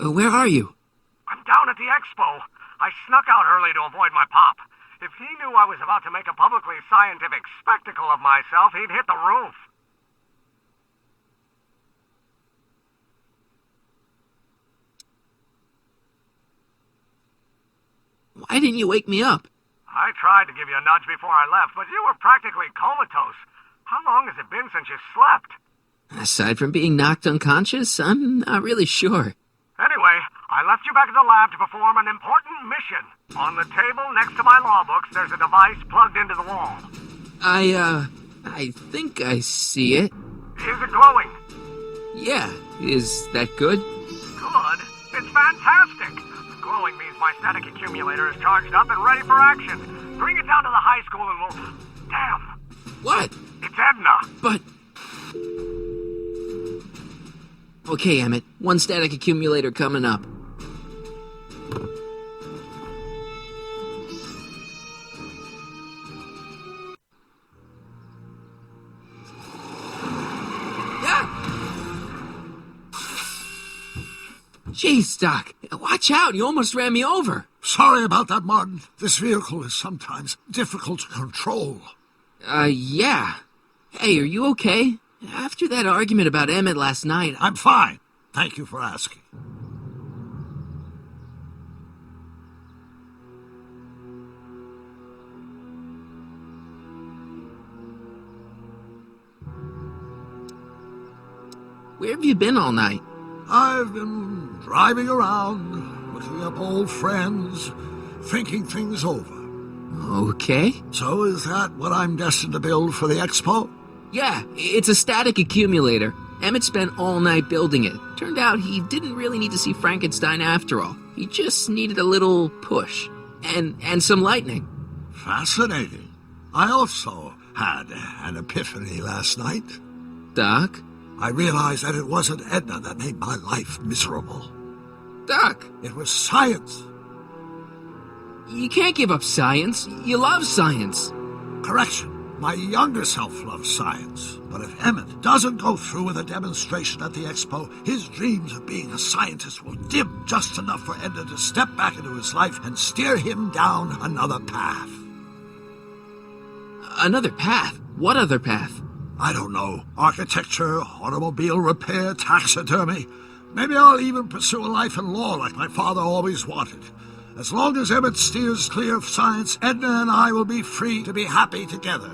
Where are you? I'm down at the expo. I snuck out early to avoid my pop. If he knew I was about to make a publicly scientific spectacle of myself, he'd hit the roof. Why didn't you wake me up? I tried to give you a nudge before I left, but you were practically comatose. How long has it been since you slept? Aside from being knocked unconscious, I'm not really sure. Anyway, I left you back at the lab to perform an important mission. On the table next to my law books, there's a device plugged into the wall. I think I see it. Is it glowing? Yeah, is that good? Good? It's fantastic! Glowing means my static accumulator is charged up and ready for action. Bring it down to the high school and we'll... Damn! What? It's Edna! But... Okay, Emmett. One static accumulator coming up. Jeez, Doc. Watch out. You almost ran me over. Sorry about that, Martin. This vehicle is sometimes difficult to control. Yeah. Hey, are you okay? After that argument about Emmett last night... I'm fine. Thank you for asking. Where have you been all night? I've been driving around, looking up old friends, thinking things over. Okay. So is that what I'm destined to build for the expo? Yeah, it's a static accumulator. Emmett spent all night building it. Turned out he didn't really need to see Frankenstein after all. He just needed a little push. And some lightning. Fascinating. I also had an epiphany last night. Doc? I realized that it wasn't Edna that made my life miserable. Doc! It was science. You can't give up science. You love science. Correction. My younger self loves science. But if Emmett doesn't go through with a demonstration at the expo, his dreams of being a scientist will dim just enough for Edna to step back into his life and steer him down another path. Another path? What other path? I don't know. Architecture, automobile repair, taxidermy. Maybe I'll even pursue a life in law like my father always wanted. As long as Emmett steers clear of science, Edna and I will be free to be happy together.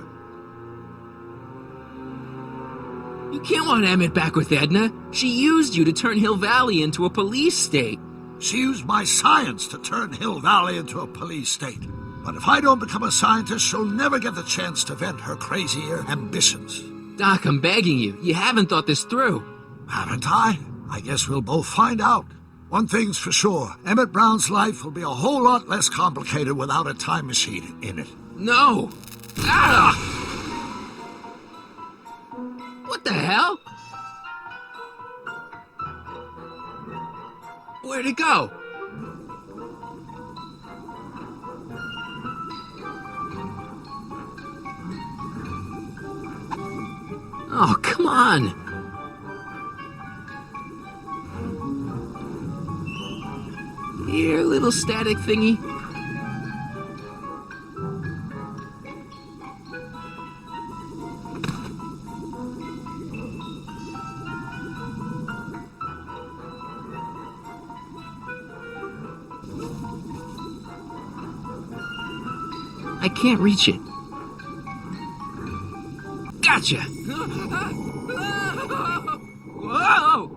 You can't want Emmett back with Edna. She used you to turn Hill Valley into a police state. She used my science to turn Hill Valley into a police state. But if I don't become a scientist, she'll never get the chance to vent her crazier ambitions. Doc, I'm begging you. You haven't thought this through. Haven't I? I guess we'll both find out. One thing's for sure. Emmett Brown's life will be a whole lot less complicated without a time machine in it. No! Ah! What the hell? Where'd it go? Oh, come on! Here, little static thingy. I can't reach it. Gotcha! Whoa!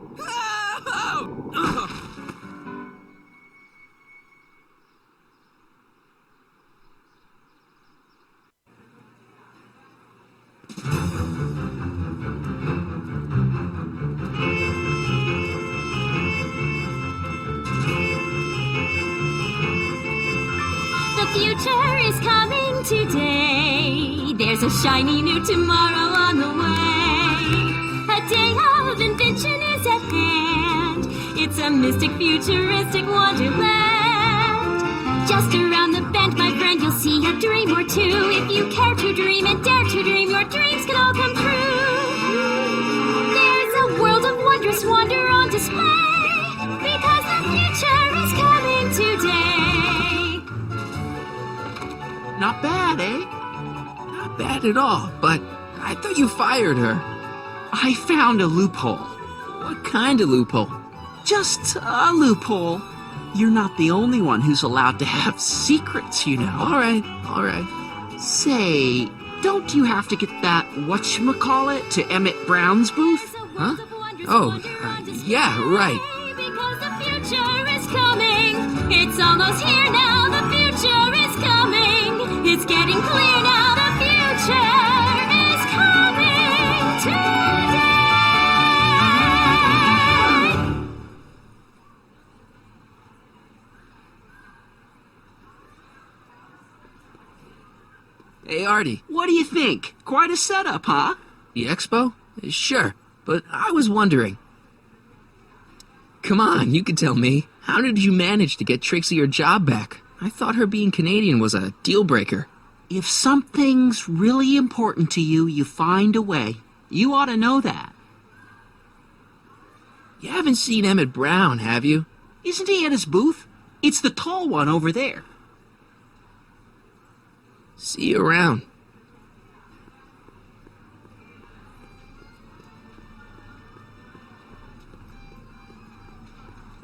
The future is coming today. There's a shiny new tomorrow on the way. A day of invention is at hand. It's a mystic, futuristic wonderland. Just around the bend, my friend, you'll see a dream or two. If you care to dream and dare to dream, your dreams can all come true. There's a world of wondrous wonder on display. Because Not bad, eh? Not bad at all, but I thought you fired her. I found a loophole. What kind of loophole? Just a loophole. You're not the only one who's allowed to have secrets, you know. All right. Say, don't you have to get that whatchamacallit to Emmett Brown's booth? Huh? Oh, yeah, right. Because the future is coming. It's almost here now. The future is coming. It's getting clear now. The future is coming today. Hey, Artie, What do you think? Quite a setup, huh? the expo? Sure, but I was wondering. Come on, you can tell me. How did you manage to get Trixie her job back? I thought her being Canadian was a deal breaker. If something's really important to you, you find a way. You ought to know that. You haven't seen Emmett Brown, have you? Isn't he at his booth? It's the tall one over there. See you around.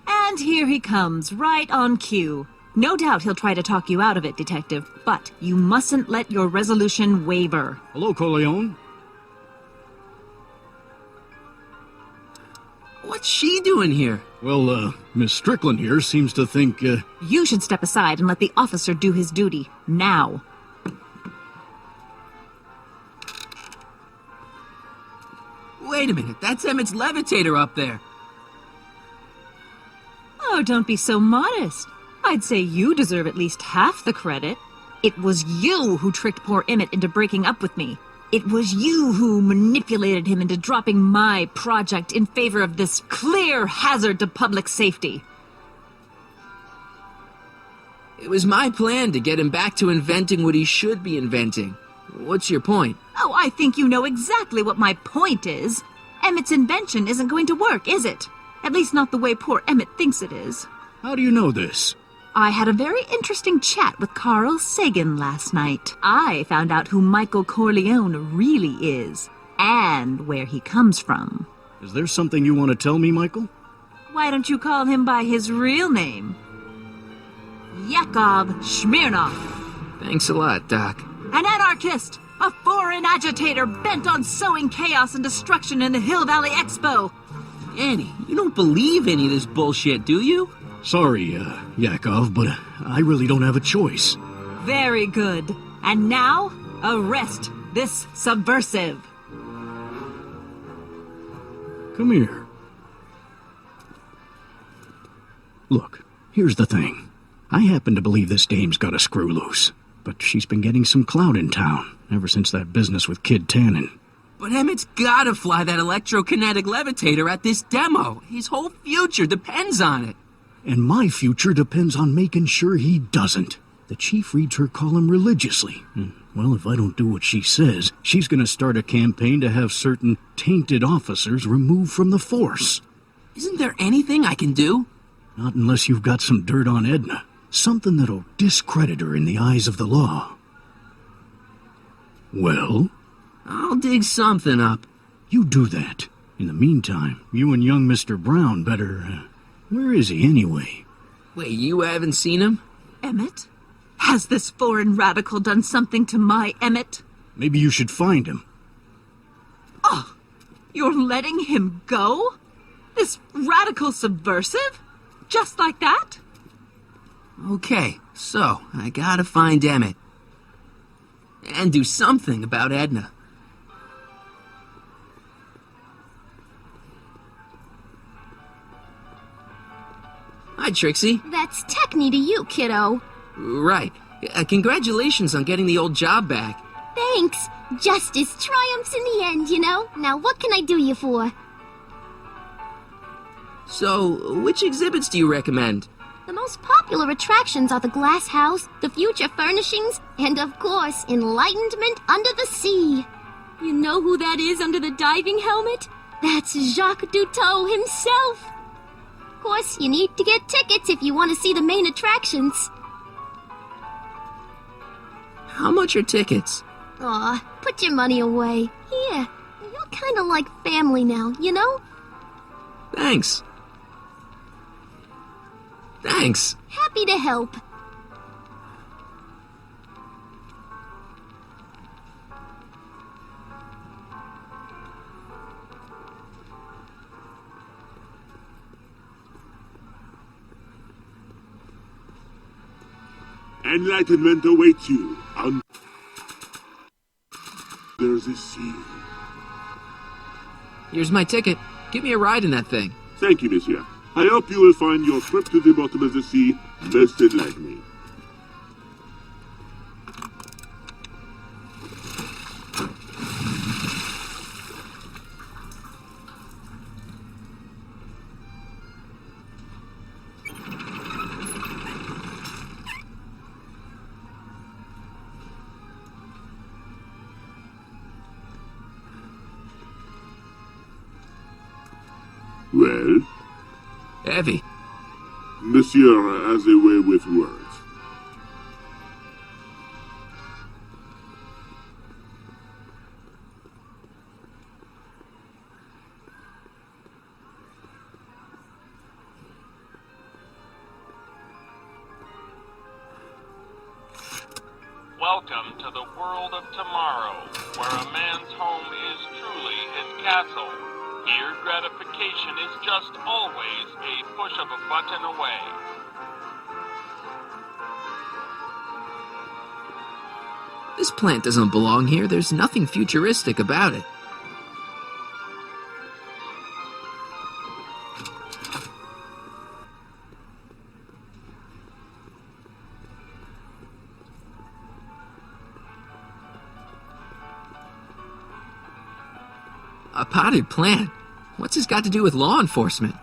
And here he comes, right on cue. No doubt he'll try to talk you out of it, Detective, but you mustn't let your resolution waver. Hello, Corleone. What's she doing here? Well, Miss Strickland here seems to think, You should step aside and let the officer do his duty, now. Wait a minute, that's Emmett's levitator up there. Oh, don't be so modest. I'd say you deserve at least half the credit. It was you who tricked poor Emmett into breaking up with me. It was you who manipulated him into dropping my project in favor of this clear hazard to public safety. It was my plan to get him back to inventing what he should be inventing. What's your point? Oh, I think you know exactly what my point is. Emmett's invention isn't going to work, is it? At least not the way poor Emmett thinks it is. how do you know this? I had a very interesting chat with Carl Sagan last night. I found out who Michael Corleone really is, and where he comes from. Is there something you want to tell me, Michael? Why don't you call him by his real name? Yakov Smirnov. Thanks a lot, Doc. An anarchist! A foreign agitator bent on sowing chaos and destruction in the Hill Valley Expo! Annie, you don't believe any of this bullshit, do you? Sorry, Yakov, but I really don't have a choice. Very good. And now, arrest this subversive. Come here. Look, here's the thing. I happen to believe this dame's got a screw loose, but she's been getting some clout in town ever since that business with Kid Tannen. But Emmett's gotta fly that electrokinetic levitator at this demo. His whole future depends on it. And my future depends on making sure he doesn't. The chief reads her column religiously. And, well, if I don't do what she says, she's gonna start a campaign to have certain tainted officers removed from the force. Isn't there anything I can do? Not unless you've got some dirt on Edna. Something that'll discredit her in the eyes of the law. Well? I'll dig something up. You do that. In the meantime, you and young Mr. Brown better... where is he anyway? Wait, you haven't seen him? Emmett? Has this foreign radical done something to my Emmett? Maybe you should find him. Oh, you're letting him go? This radical subversive? Just like that? Okay, so I gotta find Emmett. And do something about Edna. Hi, Trixie. That's techni to you, kiddo. Right. Congratulations on getting the old job back. Thanks. Justice triumphs in the end, you know? Now what can I do you for? So, which exhibits do you recommend? The most popular attractions are the Glass House, the Future Furnishings, and of course, Enlightenment Under the Sea. You know who that is under the diving helmet? That's Jacques Duteau himself. Of course, you need to get tickets if you want to see the main attractions. How much are tickets? Aw, put your money away. Here, you're kinda like family now, you know? Thanks. Thanks. Happy to help. Enlightenment awaits you under the sea. Here's my ticket. Give me a ride in that thing. Thank you, monsieur. I hope you will find your trip to the bottom of the sea most enlightening. Well? Heavy. Monsieur has a way with words. Welcome to the world of tomorrow, where a man's home is truly his castle. Here, gratification is just always a push of a button away. This plant doesn't belong here. There's nothing futuristic about it. A potted plant? What's this got to do with law enforcement?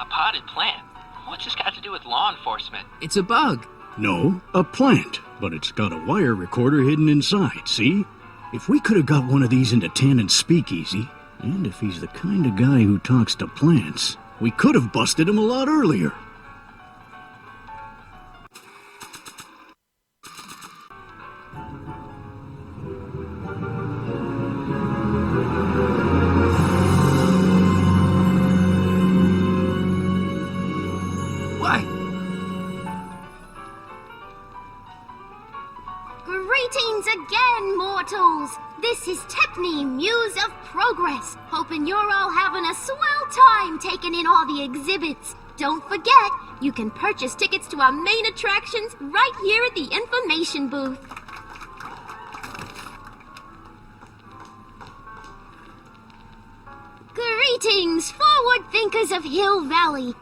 A potted plant? What's this got to do with law enforcement? It's a bug. No, a plant, but it's got a wire recorder hidden inside, see? If we could have got one of these into Tannen's speakeasy, and if he's the kind of guy who talks to plants, we could have busted him a lot earlier. Greetings again, mortals! This is Techne, Muse of Progress. Hoping you're all having a swell time taking in all the exhibits. Don't forget, you can purchase tickets to our main attractions right here at the information booth. Greetings, forward thinkers of Hill Valley.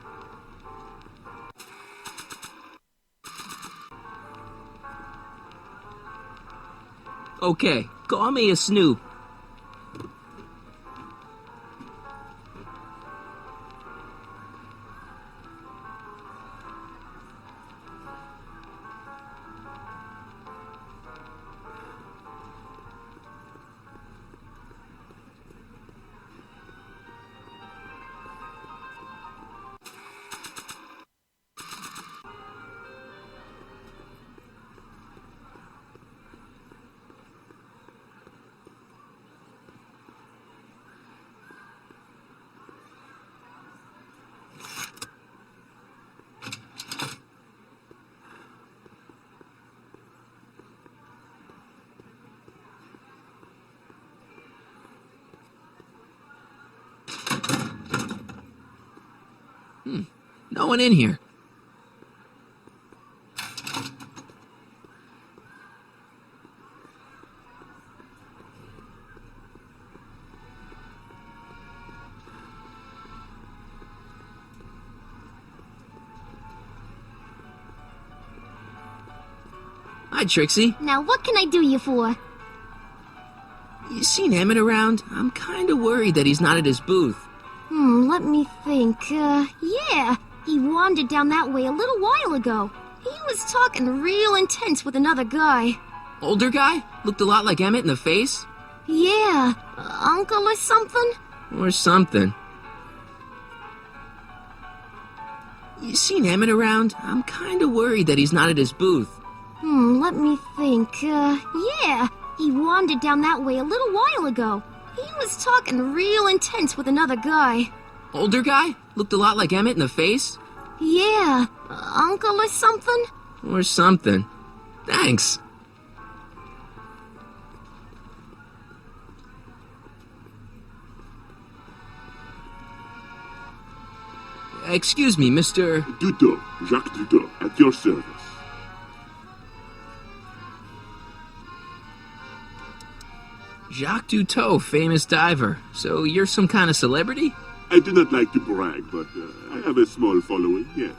Okay, call me a snoop. No one in here. Hi, Trixie. Now what can I do you for? You seen Emmett around? I'm kinda worried that he's not at his booth. Let me think. Yeah. He wandered down that way a little while ago. He was talking real intense with another guy. Older guy? Looked a lot like Emmett in the face? Yeah. Uncle or something? Or something. You seen Emmett around? I'm kinda worried that he's not at his booth. Let me think. Yeah, he wandered down that way a little while ago. He was talking real intense with another guy. Older guy? Looked a lot like Emmett in the face? Yeah, uncle or something? Or something. Thanks. Excuse me, Mr. Duto, Jacques Duto, at your service. Jacques Duteau, famous diver. So you're some kind of celebrity? I do not like to brag, but I have a small following, yes.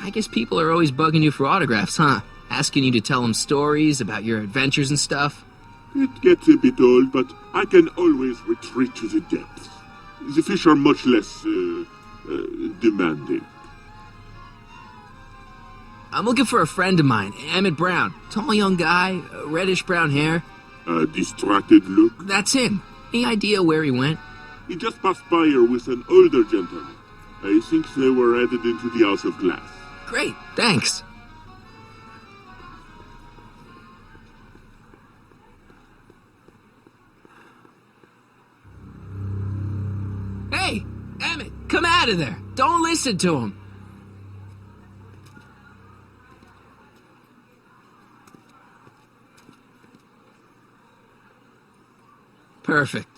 I guess people are always bugging you for autographs, huh? Asking you to tell them stories about your adventures and stuff? It gets a bit old, but I can always retreat to the depths. The fish are much less, demanding. I'm looking for a friend of mine, Emmett Brown. Tall young guy, reddish brown hair. A distracted look? That's him. Any idea where he went? He just passed by here with an older gentleman. I think they were headed into the House of Glass. Great, thanks. Hey, Emmett, come out of there. Don't listen to him. Perfect.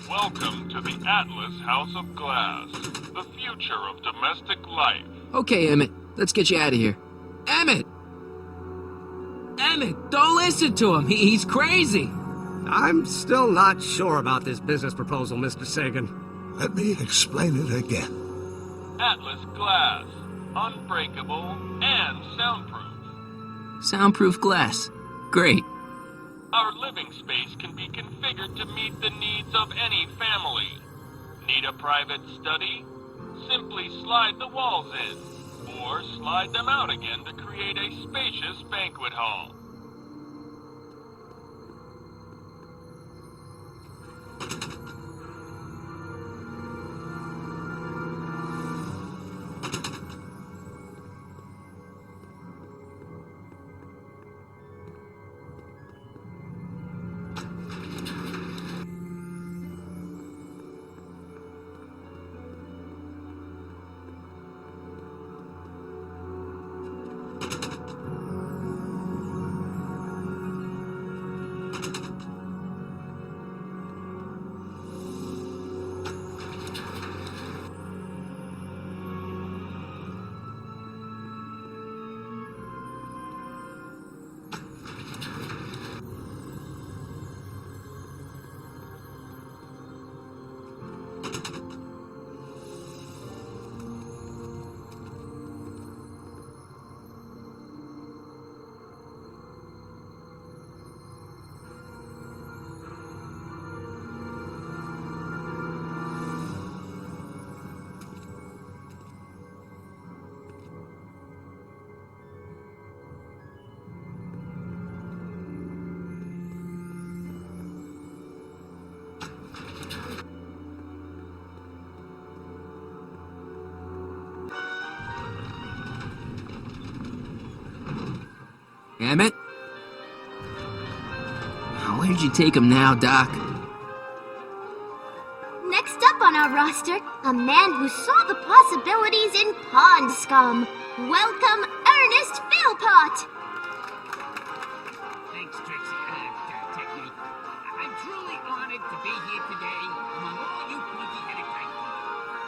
Welcome to the Atlas House of Glass, the future of domestic life. Okay, Emmett, let's get you out of here. Emmett! Emmett, don't listen to him. He's crazy. I'm still not sure about this business proposal, Mr. Sagan. Let me explain it again. Atlas Glass, unbreakable and soundproof. Soundproof glass. Great. Our living space can be configured to meet the needs of any family. Need a private study? Simply slide the walls in, or slide them out again to create a spacious banquet hall. Emmett? Where'd you take him now, Doc? Next up on our roster, a man who saw the possibilities in pond scum. Welcome, Ernest Philpott! Thanks, Trixie. Technique. I'm truly honored to be here today among all you pointy-headed type people.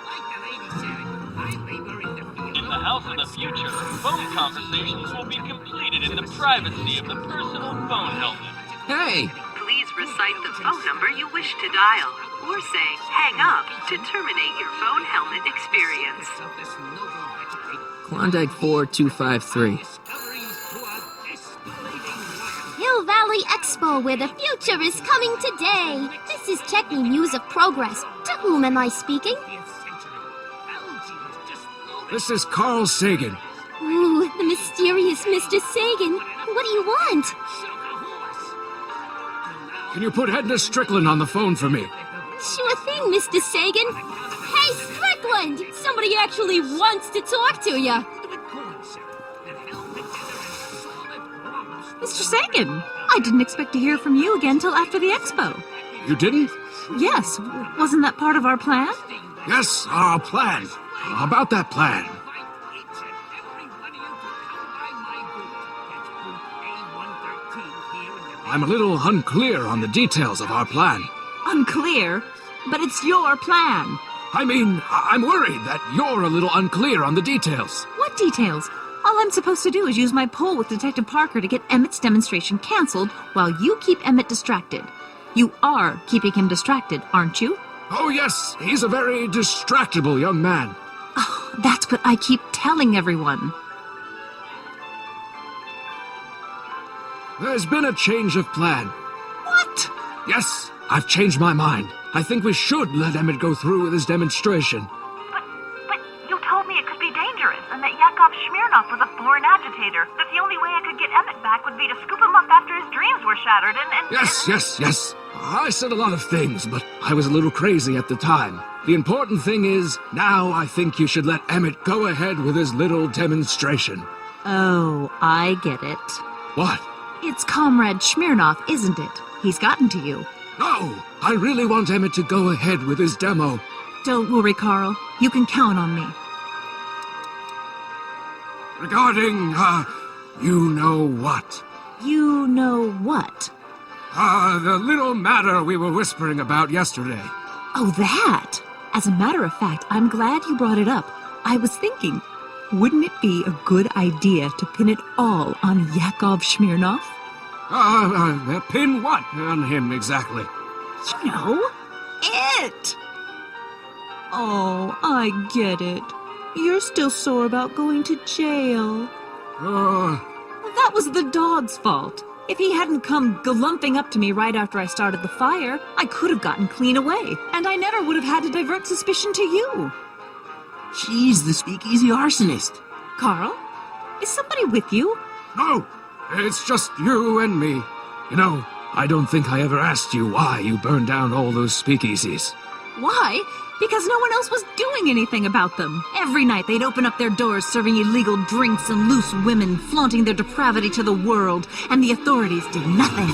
Like the lady said, I labor in the field. In the House of the Future, phone conversations will be completed in the privacy of the personal phone helmet. Hey! Please recite the phone number you wish to dial, or say hang up to terminate your phone helmet experience. Klondike 4253. Hill Valley Expo, where the future is coming today. This is Check Me News of Progress. whom am I speaking? This is Carl Sagan. Ooh, the mysterious Mr. Sagan. What do you want? Can you put Edna Strickland on the phone for me? Sure thing, Mr. Sagan. Hey, Strickland! Somebody actually wants to talk to you. Mr. Sagan, I didn't expect to hear from you again till after the expo. You didn't? Yes, wasn't that part of our plan? Yes, our plan. About that plan. I'm a little unclear on the details of our plan. Unclear? But it's your plan. I mean, I'm worried that you're a little unclear on the details. What details? All I'm supposed to do is use my poll with Detective Parker to get Emmett's demonstration canceled while you keep Emmett distracted. You are keeping him distracted, aren't you? Oh, yes. He's a very distractible young man. Oh, that's what I keep telling everyone. There's been a change of plan. What? Yes, I've changed my mind. I think we should let Emmett go through with his demonstration. But you told me it could be dangerous, and that Yakov Smirnov was a foreign agitator. That the only way I could get Emmett back would be to scoop him up after his dreams were shattered, and... Yes. I said a lot of things, but I was a little crazy at the time. The important thing is, now I think you should let Emmett go ahead with his little demonstration. Oh, I get it. What? It's Comrade Smirnov, isn't it? He's gotten to you. No, I really want Emmett to go ahead with his demo. Don't worry, Carl. You can count on me. Regarding, you know what? You know what? The little matter we were whispering about yesterday. Oh, that! As a matter of fact, I'm glad you brought it up. I was thinking, wouldn't it be a good idea to pin it all on Yakov Smirnov? Pin what on him exactly? You know, it! Oh, I get it. You're still sore about going to jail. That was the dog's fault. If he hadn't come galumping up to me right after I started the fire, I could have gotten clean away, and I never would have had to divert suspicion to you. She's the speakeasy arsonist. Carl, is somebody with you? No, it's just you and me. You know, I don't think I ever asked you why you burned down all those speakeasies. Why? Because no one else was doing anything about them. Every night they'd open up their doors serving illegal drinks and loose women, flaunting their depravity to the world, and the authorities did nothing.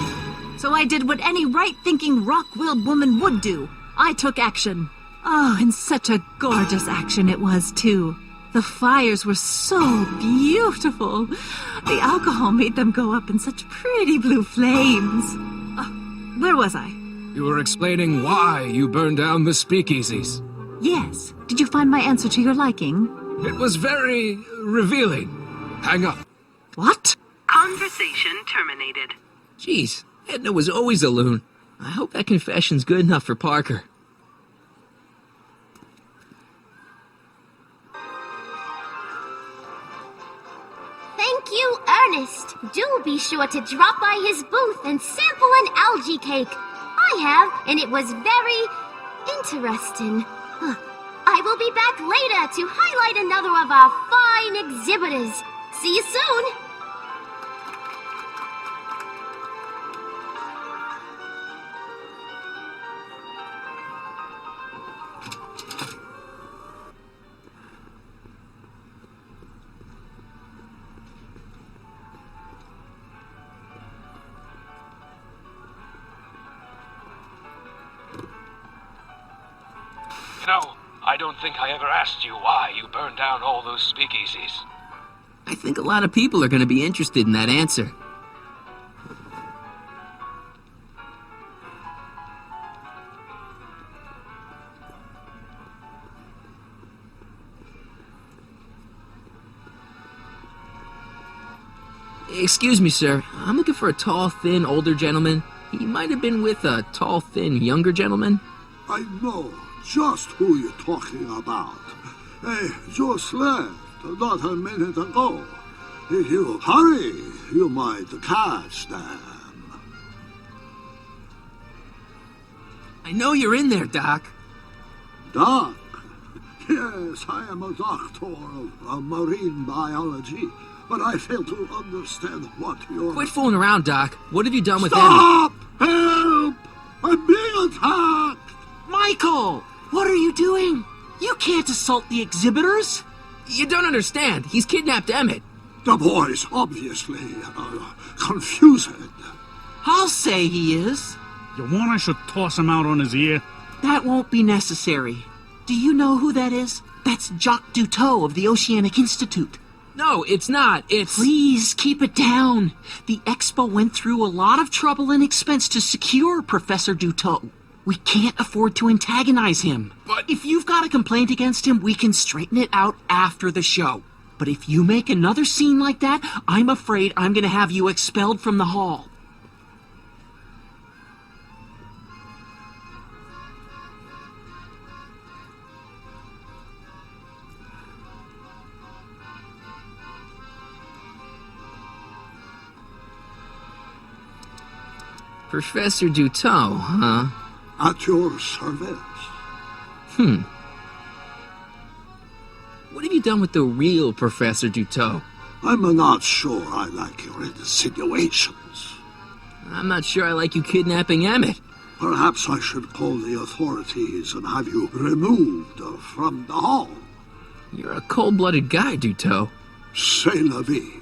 So I did what any right-thinking, rock-willed woman would do. I took action. Oh, and such a gorgeous action it was, too. The fires were so beautiful. The alcohol made them go up in such pretty blue flames. Where was I? You were explaining why you burned down the speakeasies. Yes. Did you find my answer to your liking? It was very revealing. Hang up. What? Conversation terminated. Jeez, Edna was always a loon. I hope that confession's good enough for Parker. Thank you, Ernest. Do be sure to drop by his booth and sample an algae cake. I have, and it was very interesting. I will be back later to highlight another of our fine exhibitors. See you soon. No, I don't think I ever asked you why you burned down all those speakeasies. I think a lot of people are going to be interested in that answer. Excuse me, sir. I'm looking for a tall, thin, older gentleman. He might have been with a tall, thin, younger gentleman. I know just who you're talking about. They just left not a minute ago. If you hurry, you might catch them. I know you're in there, Doc. Doc? Yes, I am a doctor of marine biology, but I fail to understand what you're... Quit fooling around, Doc. What have you done with Stop! Help! I'm being attacked! Michael! What are you doing? You can't assault the exhibitors! You don't understand. He's kidnapped Emmett. The boy's obviously confused. I'll say he is. You want I should toss him out on his ear? That won't be necessary. Do you know who that is? That's Jacques Duteau of the Oceanic Institute. No, it's not. It's... Please, keep it down. The Expo went through a lot of trouble and expense to secure Professor Duteau. We can't afford to antagonize him. But... If you've got a complaint against him, we can straighten it out after the show. But if you make another scene like that, I'm afraid I'm gonna have you expelled from the hall. Professor Duteau, huh? At your service. What have you done with the real Professor Duteau? I'm not sure I like your insinuations. I'm not sure I like you kidnapping Emmett. Perhaps I should call the authorities and have you removed from the hall. You're a cold-blooded guy, Duteau. C'est la vie.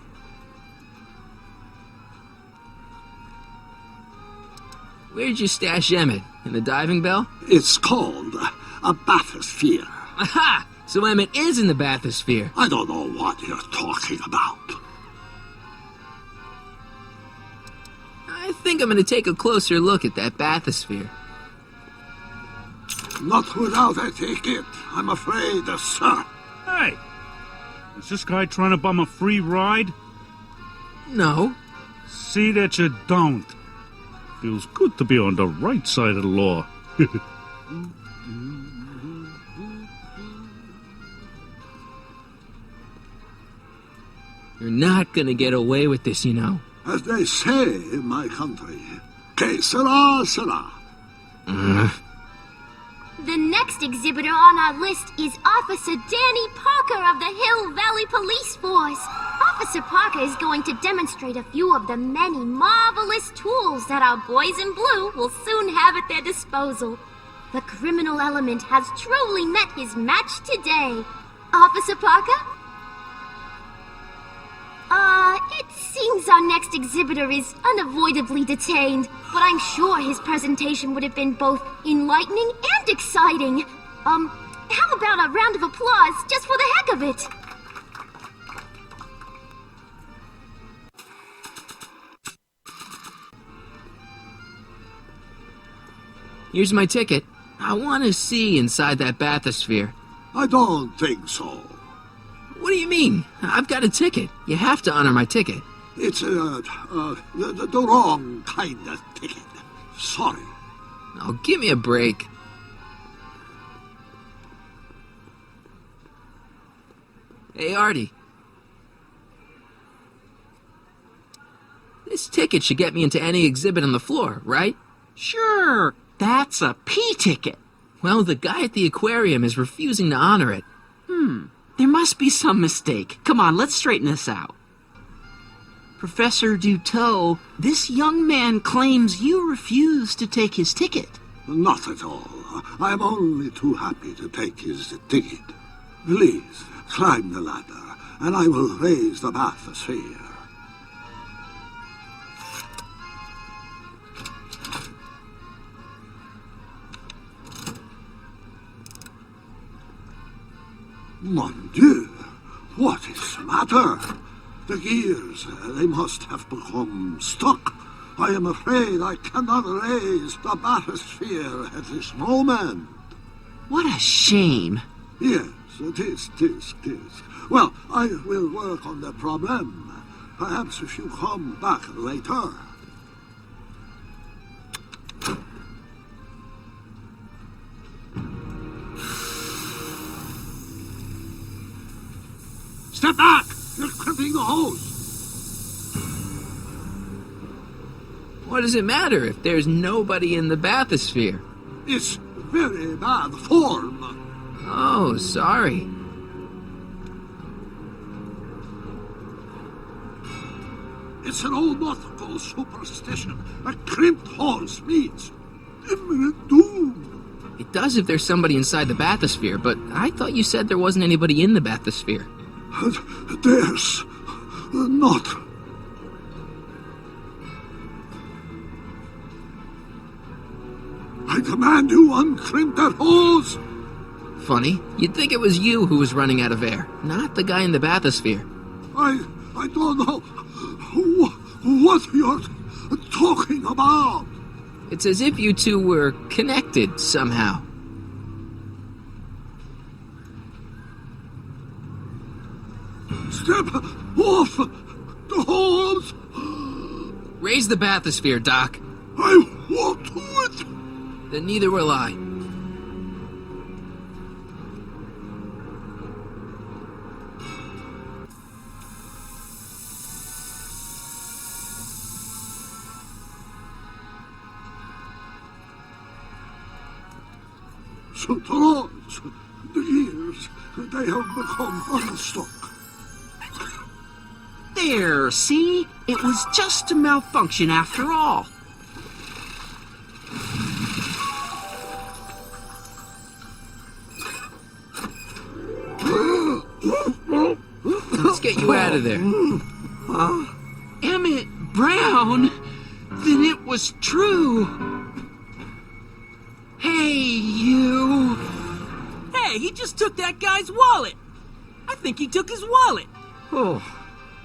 Where'd you stash Emmett? In the diving bell? It's called a bathysphere. Aha! So Emmett is in the bathysphere. I don't know what you're talking about. I think I'm gonna take a closer look at that bathysphere. Not without a ticket, I'm afraid, sir. Hey! Is this guy trying to bum a free ride? No. See that you don't. Feels good to be on the right side of the law. You're not gonna get away with this, you know. As they say in my country, que sera, sera. The next exhibitor on our list is Officer Danny Parker of the Hill Valley Police Force. Officer Parker is going to demonstrate a few of the many marvelous tools that our boys in blue will soon have at their disposal. The criminal element has truly met his match today. Officer Parker? It seems our next exhibitor is unavoidably detained, but I'm sure his presentation would have been both enlightening and exciting. How about a round of applause just for the heck of it? Here's my ticket. I want to see inside that bathysphere. I don't think so. What do you mean? I've got a ticket. You have to honor my ticket. It's the wrong kind of ticket. Sorry. Oh, give me a break. Hey, Artie. This ticket should get me into any exhibit on the floor, right? Sure, that's a P ticket. Well, the guy at the aquarium is refusing to honor it. There must be some mistake. Come on, let's straighten this out. Professor Duteau, this young man claims you refused to take his ticket. Not at all. I'm only too happy to take his ticket. Please, climb the ladder, and I will raise the bathysphere. Mon Dieu! What is the matter? The gears, they must have become stuck. I am afraid I cannot raise the bathysphere at this moment. What a shame. Yes, tis. Well, I will work on the problem. Perhaps if you come back later. Step back! You're clipping the hose! What does it matter if there's nobody in the bathysphere? It's very bad form. Oh, sorry. It's an old nautical superstition that crimped horse means imminent doom. It does if there's somebody inside the bathysphere, but I thought you said there wasn't anybody in the bathysphere. There's not. I demand you uncrimp that hose! Funny, you'd think it was you who was running out of air, not the guy in the bathysphere. I don't know what you're talking about. It's as if you two were connected somehow. Step off the hose! Raise the bathysphere, Doc. I won't do it! Then neither will I. So throughout the years, they have become unstuck. There, see? It was just a malfunction after all. Let's get you out of there. Emmett Brown? Then it was true. Hey, you. Hey, he just took that guy's wallet. I think he took his wallet. Oh,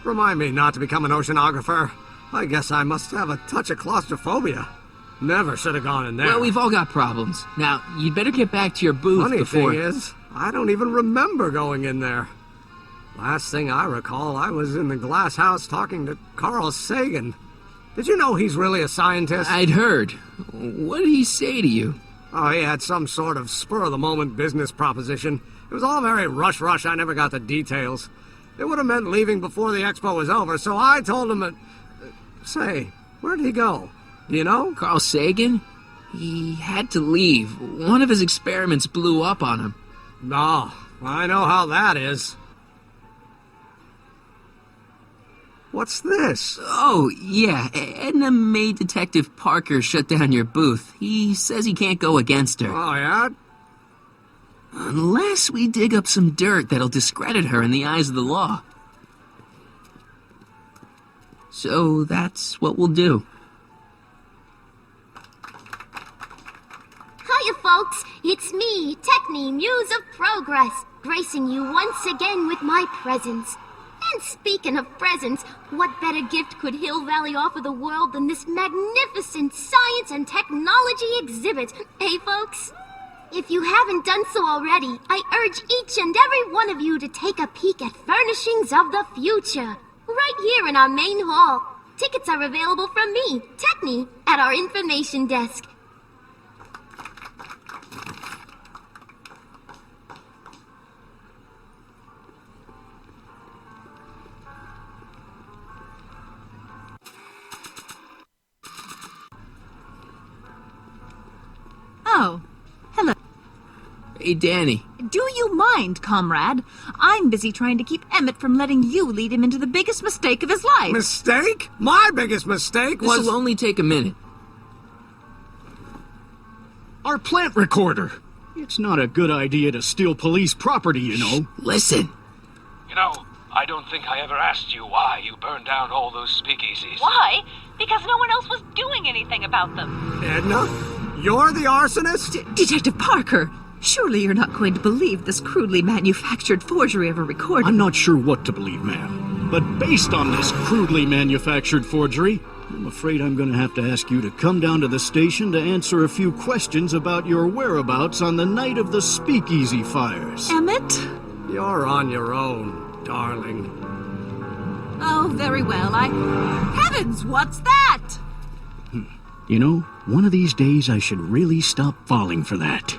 remind me not to become an oceanographer. I guess I must have a touch of claustrophobia. Never should have gone in there. Well, we've all got problems. Now, you'd better get back to your booth Funny before... thing is, I don't even remember going in there. Last thing I recall, I was in the glass house talking to Carl Sagan. Did you know he's really a scientist? I'd heard. What did he say to you? Oh, he had some sort of spur-of-the-moment business proposition. It was all very rush. I never got the details. It would have meant leaving before the expo was over, so I told him that... Say, where'd he go? Do you know? Carl Sagan? He had to leave. One of his experiments blew up on him. No, I know how that is. What's this? Oh, yeah. Edna made Detective Parker shut down your booth. He says he can't go against her. Oh, yeah? Unless we dig up some dirt that'll discredit her in the eyes of the law. So that's what we'll do. Hiya, folks. It's me, Techni, Muse of Progress, gracing you once again with my presence. And speaking of presents, what better gift could Hill Valley offer the world than this magnificent science and technology exhibit, eh, folks? If you haven't done so already, I urge each and every one of you to take a peek at Furnishings of the Future, right here in our main hall. Tickets are available from me, Techni, at our information desk. Oh, hello. Hey, Danny. Do you mind, comrade? I'm busy trying to keep Emmett from letting you lead him into the biggest mistake of his life. Mistake? My biggest mistake was... This'll only take a minute. Our plant recorder. It's not a good idea to steal police property, you know. Listen. You know, I don't think I ever asked you why you burned down all those speakeasies. Why? Because no one else was doing anything about them. Edna? You're the arsonist? Detective Parker, surely you're not going to believe this crudely manufactured forgery of a recording. I'm not sure what to believe, ma'am. But based on this crudely manufactured forgery, I'm afraid I'm going to have to ask you to come down to the station to answer a few questions about your whereabouts on the night of the speakeasy fires. Emmett? You're on your own, darling. Oh, very well. Heavens, what's that? You know, one of these days I should really stop falling for that.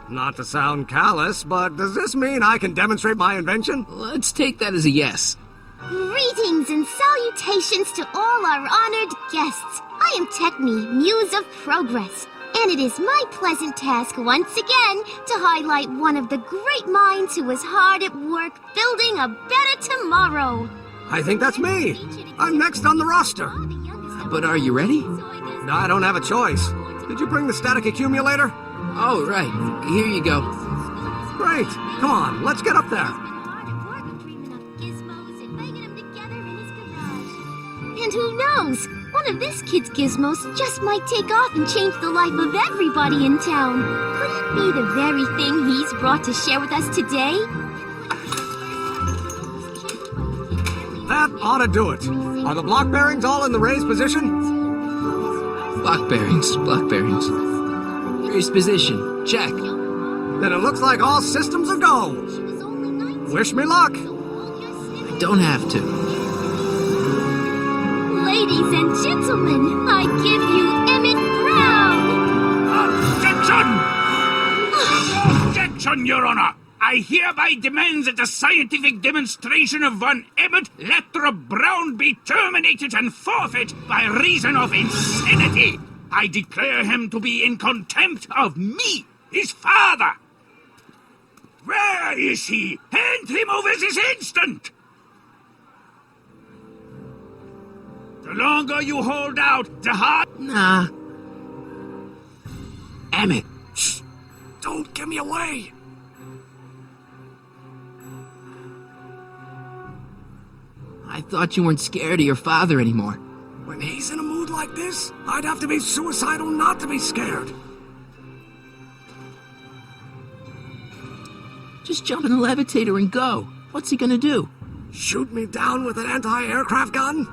Not to sound callous, but does this mean I can demonstrate my invention? Let's take that as a yes. Greetings and salutations to all our honored guests. I am Techni, Muse of Progress, And it is my pleasant task once again to highlight one of the great minds who was hard at work building a better tomorrow. I think that's me. I'm next on the roster. But are you ready? No, I don't have a choice. Did you bring the static accumulator? Oh, right. Here you go. Great. Come on, let's get up there. And who knows? One of this kid's gizmos just might take off and change the life of everybody in town. Could it be the very thing he's brought to share with us today? That ought to do it. Are the block bearings all in the raised position? Block bearings. Raised position. Check. Then it looks like all systems are go. Wish me luck. I don't have to. Ladies and gentlemen, I give you Emmett Brown! Objection! Objection, Your Honor! I hereby demand that the scientific demonstration of one Emmett Lathrop Brown be terminated and forfeit by reason of insanity. I declare him to be in contempt of me, his father. Where is he? Hand him over this instant! The longer you hold out, the harder... Nah. Emmett. Shh! Don't give me away! I thought you weren't scared of your father anymore. When he's in a mood like this, I'd have to be suicidal not to be scared. Just jump in the levitator and go. What's he gonna do? Shoot me down with an anti-aircraft gun?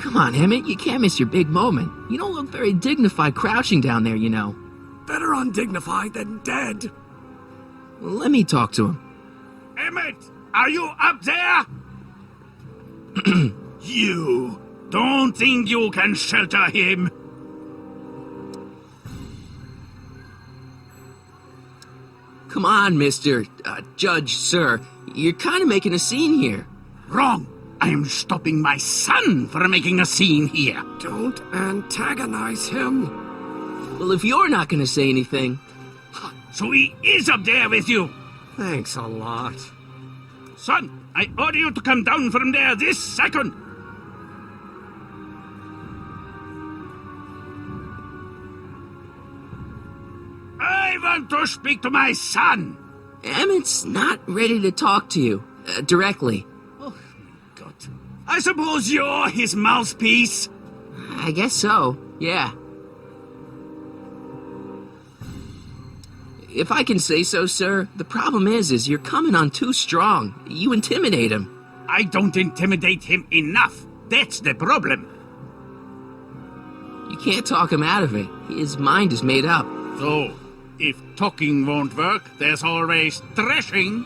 Come on, Emmett, you can't miss your big moment. You don't look very dignified crouching down there, you know. Better undignified than dead. Well, let me talk to him. Emmett, are you up there? You don't think you can shelter him? Come on, Mr. Judge, sir. You're kind of making a scene here. Wrong. I am stopping my son from making a scene here. Don't antagonize him. Well, if you're not going to say anything... So he is up there with you. Thanks a lot. Son, I order you to come down from there this second. I want to speak to my son. Emmett's not ready to talk to you, directly. Oh, God. I suppose you're his mouthpiece? I guess so, yeah. If I can say so, sir, the problem is you're coming on too strong. You intimidate him. I don't intimidate him enough. That's the problem. You can't talk him out of it. His mind is made up. So, if talking won't work, there's always thrashing.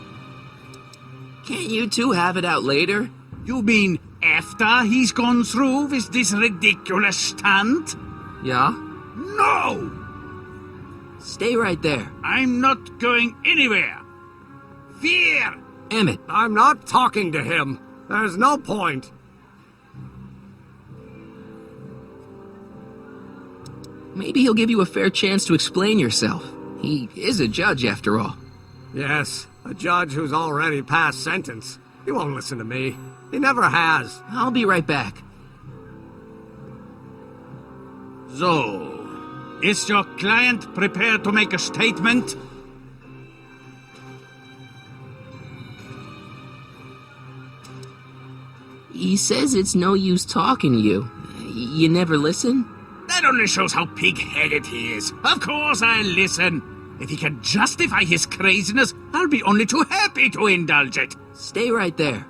Can't you two have it out later? You mean after he's gone through with this ridiculous stunt? Yeah? No! Stay right there. I'm not going anywhere. Fear! Emmett. I'm not talking to him. There's no point. Maybe he'll give you a fair chance to explain yourself. He is a judge, after all. Yes, a judge who's already passed sentence. He won't listen to me. He never has. I'll be right back. So, is your client prepared to make a statement? He says it's no use talking to you. You never listen? That only shows how pig-headed he is. Of course I'll listen. If he can justify his craziness, I'll be only too happy to indulge it. Stay right there.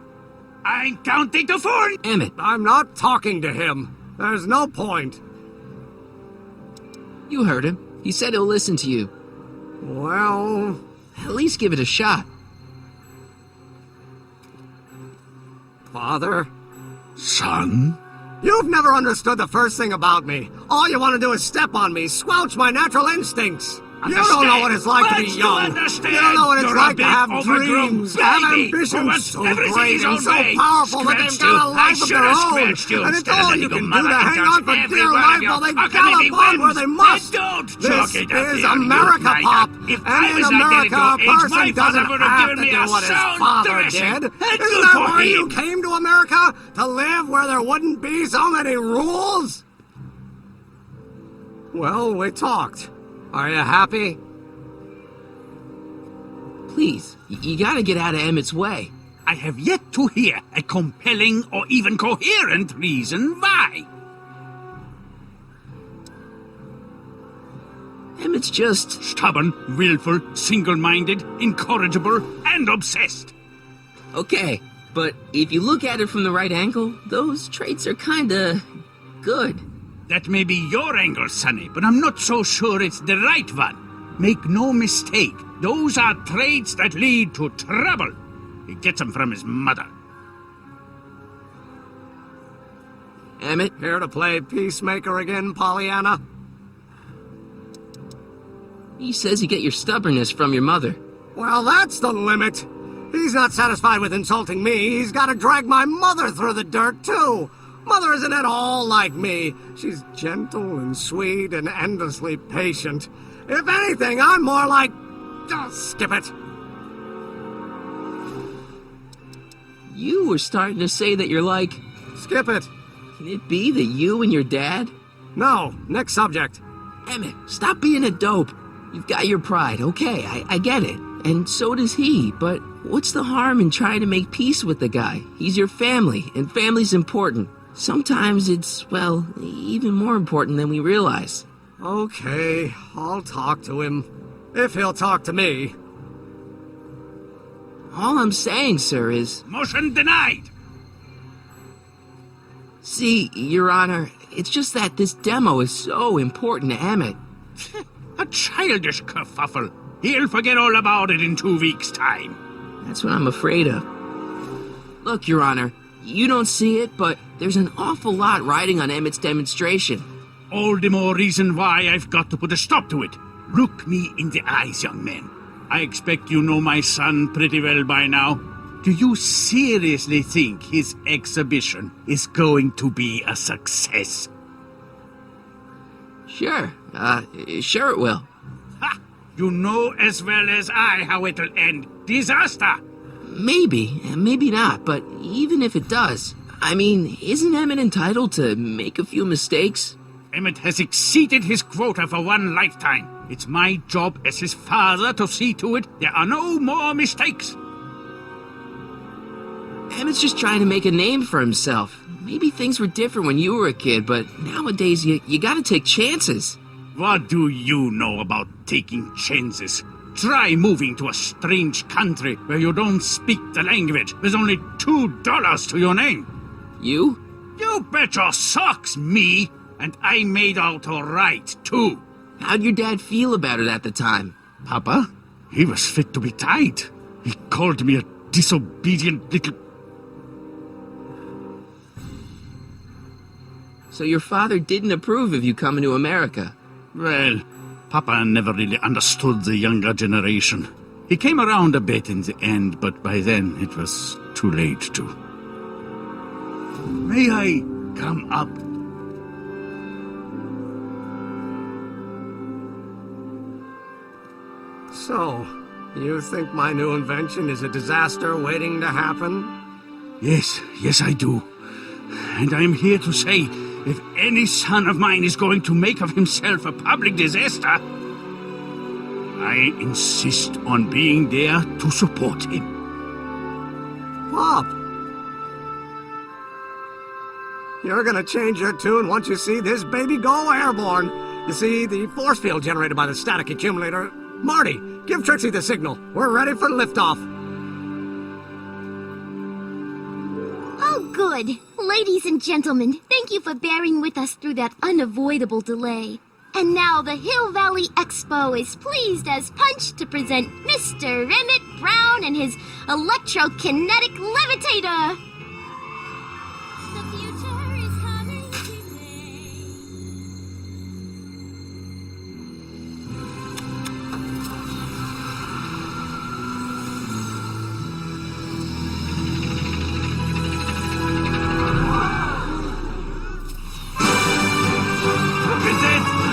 I'm counting to 4. Emmett. I'm not talking to him. There's no point. You heard him. He said he'll listen to you. Well... At least give it a shot. Father? Son? You've never understood the first thing about me. All you want to do is step on me, squelch my natural instincts. You don't know what it's like to be Once young. understand, You don't know what it's you're a like to big, have overgrown dreams, to have baby who ambitions wants so everything great his and own so way. powerful that they've Scratched got a you. I life of should their have own. scratched you And it's instead of all letting you the can do mother to hang indulge on for every dear one of life you. while they How can it be gallop on where wins? they must. Don't This chalk it up is here, America, you Pop. night. If And I in was like America, getting a to age, person my father doesn't would have have given to me do a what his sound father dressing. did. And Isn't good that for why you him. came to America? To live where there wouldn't be so many rules? Well, we talked. Are you happy? Please, you gotta get out of Emmett's way. I have yet to hear a compelling or even coherent reason why. Emmett's just... Stubborn, willful, single-minded, incorrigible, and obsessed. Okay, but if you look at it from the right angle, those traits are kinda... good. That may be your angle, Sonny, but I'm not so sure it's the right one. Make no mistake, those are traits that lead to trouble. He gets them from his mother. Emmett? Here to play peacemaker again, Pollyanna? He says you get your stubbornness from your mother. Well, that's the limit. He's not satisfied with insulting me. He's got to drag my mother through the dirt, too. Mother isn't at all like me. She's gentle and sweet and endlessly patient. If anything, I'm more like... Oh, skip it. You were starting to say that you're like... Skip it. Can it be that you and your dad? No, next subject. Emmett, stop being a dope. You've got your pride, okay, I get it. And so does he, but what's the harm in trying to make peace with the guy? He's your family, and family's important. Sometimes it's, well, even more important than we realize. Okay, I'll talk to him. If he'll talk to me. All I'm saying, sir, is... Motion denied! See, Your Honor, it's just that this demo is so important to Emmett. A childish kerfuffle. He'll forget all about it in 2 weeks' time. That's what I'm afraid of. Look, Your Honor, you don't see it, but there's an awful lot riding on Emmett's demonstration. All the more reason why I've got to put a stop to it. Look me in the eyes, young man. I expect you know my son pretty well by now. Do you seriously think his exhibition is going to be a success? Sure, sure it will. Ha! You know as well as I how it'll end. Disaster! Maybe, maybe not, but even if it does, I mean, isn't Emmett entitled to make a few mistakes? Emmett has exceeded his quota for one lifetime. It's my job as his father to see to it there are no more mistakes. Emmett's just trying to make a name for himself. Maybe things were different when you were a kid, but nowadays you gotta take chances. What do you know about taking chances? Try moving to a strange country where you don't speak the language. There's only $2 to your name. You? You bet your socks, me! And I made out all right, too. How'd your dad feel about it at the time? Papa? He was fit to be tied. He called me a disobedient little... So your father didn't approve of you coming to America? Well, Papa never really understood the younger generation. He came around a bit in the end, but by then it was too late to. May I come up? So, you think my new invention is a disaster waiting to happen? Yes, I do. And I'm here to say, if any son of mine is going to make of himself a public disaster, I insist on being there to support him. Pop! You're gonna change your tune once you see this baby go airborne. You see, the force field generated by the static accumulator... Marty, give Trixie the signal. We're ready for liftoff. Oh, good. Ladies and gentlemen, thank you for bearing with us through that unavoidable delay. And now the Hill Valley Expo is pleased as punch to present Mr. Emmett Brown and his electrokinetic levitator. The future is coming today.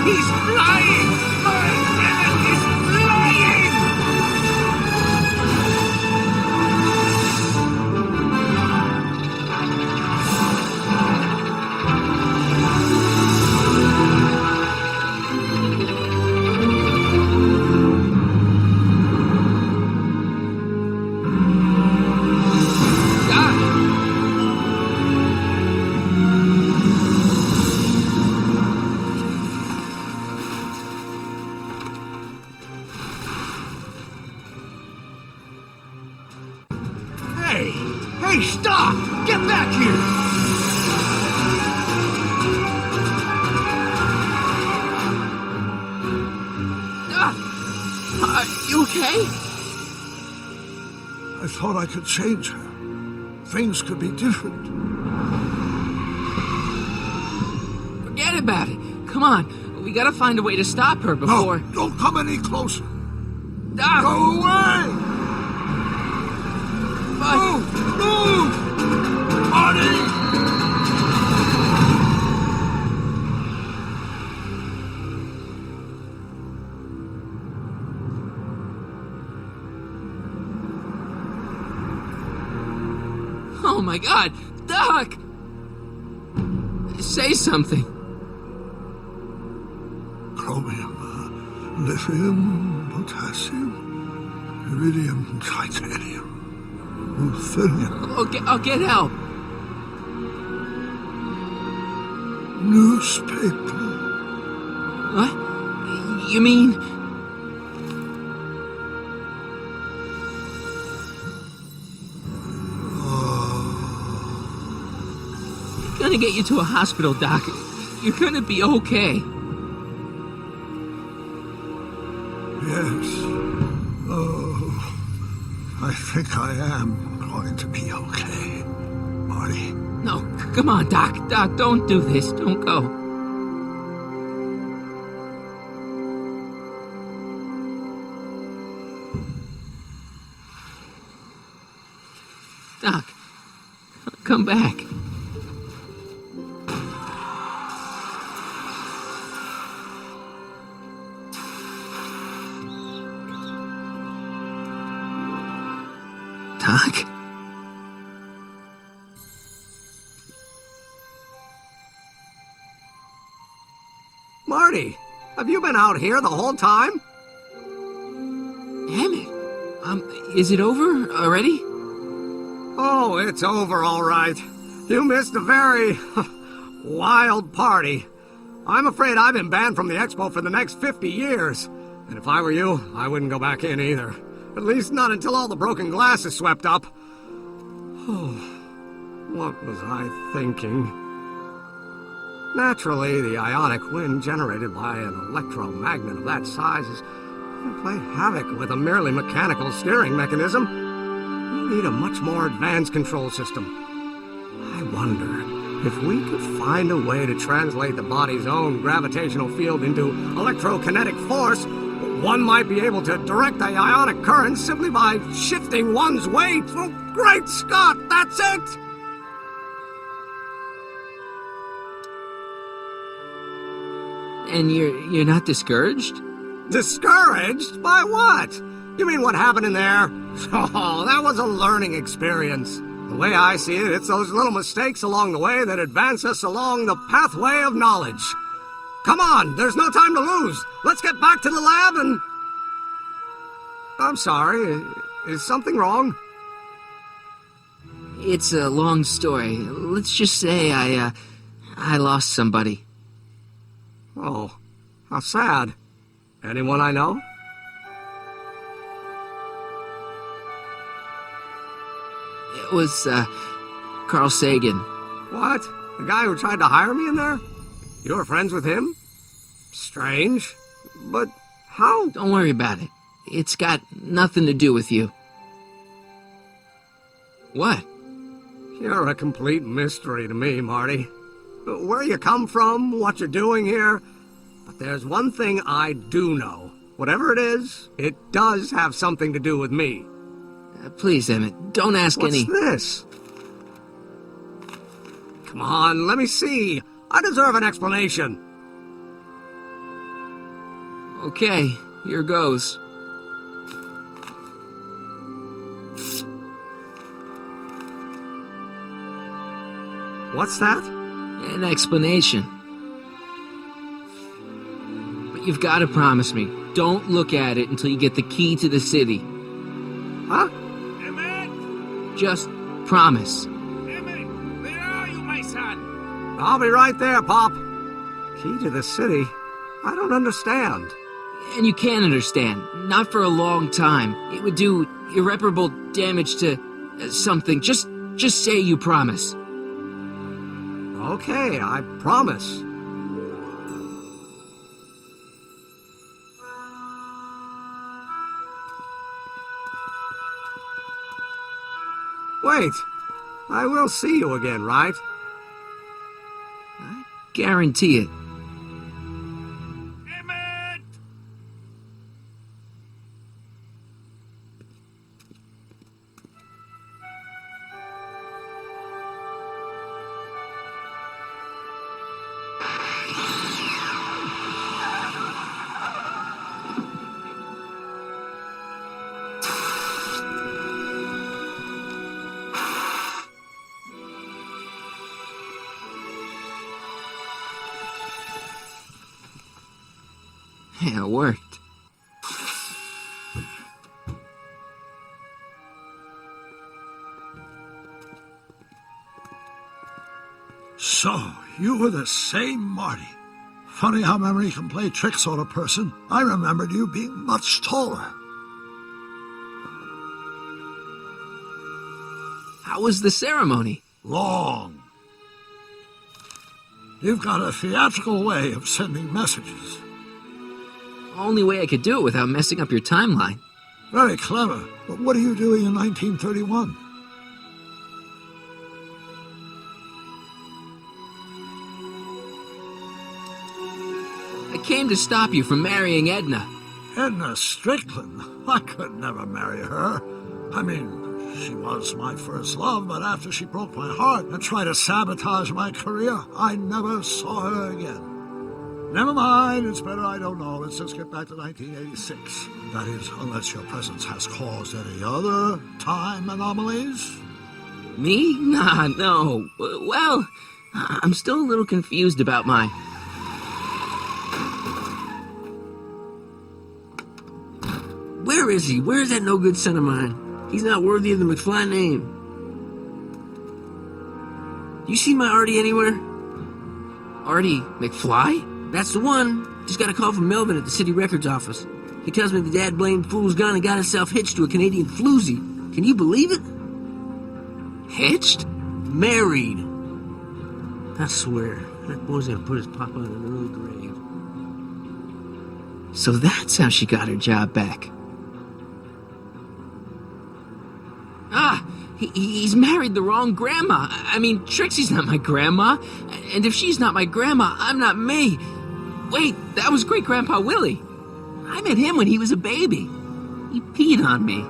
He's flying! My Emmett is flying! Hey! Hey, stop! Get back here! Are you okay? I thought I could change her. Things could be different. Forget about it. Come on. We gotta find a way to stop her before... No, don't come any closer. Doc! Go away! But... Move! Marty! Oh my God! Doc! Say something. Chromium, lithium, potassium, iridium, titanium, ruthenium, I'll get help. newspaper. What? You mean... Gonna get you to a hospital, Doc. You're gonna be okay. Yes. Oh, I think I am going to be okay, Marty. No, come on, Doc. Doc, don't do this. Don't go. Doc, come back. Doc? Marty, have you been out here the whole time? Emmett, is it over already? Oh, it's over all right. You missed a very wild party. I'm afraid I've been banned from the expo for the next 50 years. And if I were you, I wouldn't go back in either. At least not until all the broken glass is swept up. Oh, what was I thinking? Naturally, the ionic wind generated by an electromagnet of that size is going to play havoc with a merely mechanical steering mechanism. You need a much more advanced control system. I wonder if we could find a way to translate the body's own gravitational field into electrokinetic force. One might be able to direct the ionic current simply by shifting one's weight. Oh, great Scott, that's it! And you're not discouraged? Discouraged? By what? You mean what happened in there? Oh, that was a learning experience. The way I see it, it's those little mistakes along the way that advance us along the pathway of knowledge. Come on, there's no time to lose. Let's get back to the lab and... I'm sorry, is something wrong? It's a long story. Let's just say I lost somebody. Oh, how sad. Anyone I know? It was, Carl Sagan. What? The guy who tried to hire me in there? You were friends with him? Strange. But how? Don't worry about it. It's got nothing to do with you. What? You're a complete mystery to me, Marty. Where you come from, what you're doing here. But there's one thing I do know. Whatever it is, it does have something to do with me. Please, Emmett, don't ask any... What's this? Come on, let me see. I deserve an explanation. Okay, here goes. What's that? An explanation. But you've got to promise me, don't look at it until you get the key to the city. Huh? Emmett! Just promise. Emmett! Where are you, my son? I'll be right there, Pop. Key to the city? I don't understand. And you can't understand. Not for a long time. It would do irreparable damage to something. Just say you promise. Okay, I promise. Wait, I will see you again, right? I guarantee it. Emmett! Yeah, it worked. So, you were the same Marty. Funny how memory can play tricks on a person. I remembered you being much taller. How was the ceremony? Long. You've got a theatrical way of sending messages. Only way I could do it without messing up your timeline. Very clever. But what are you doing in 1931? I came to stop you from marrying Edna. Edna Strickland? I could never marry her. I mean, she was my first love, but after she broke my heart and tried to sabotage my career, I never saw her again. Never mind, it's better I don't know. Let's just get back to 1986. That is, unless your presence has caused any other time anomalies. Me? Nah, no. Well, I'm still a little confused about my... Where is he? Where's that no-good son of mine? He's not worthy of the McFly name. You see my Artie anywhere? Artie McFly? That's the one. Just got a call from Melvin at the city records office. He tells me the dad blamed fool's gone and got himself hitched to a Canadian floozy. Can you believe it? Hitched? Married. I swear, that boy's gonna put his papa in an early grave. So that's how she got her job back. Ah, he's married the wrong grandma. I mean, Trixie's not my grandma. And if she's not my grandma, I'm not me. Wait, that was Great-Grandpa Willie. I met him when he was a baby. He peed on me.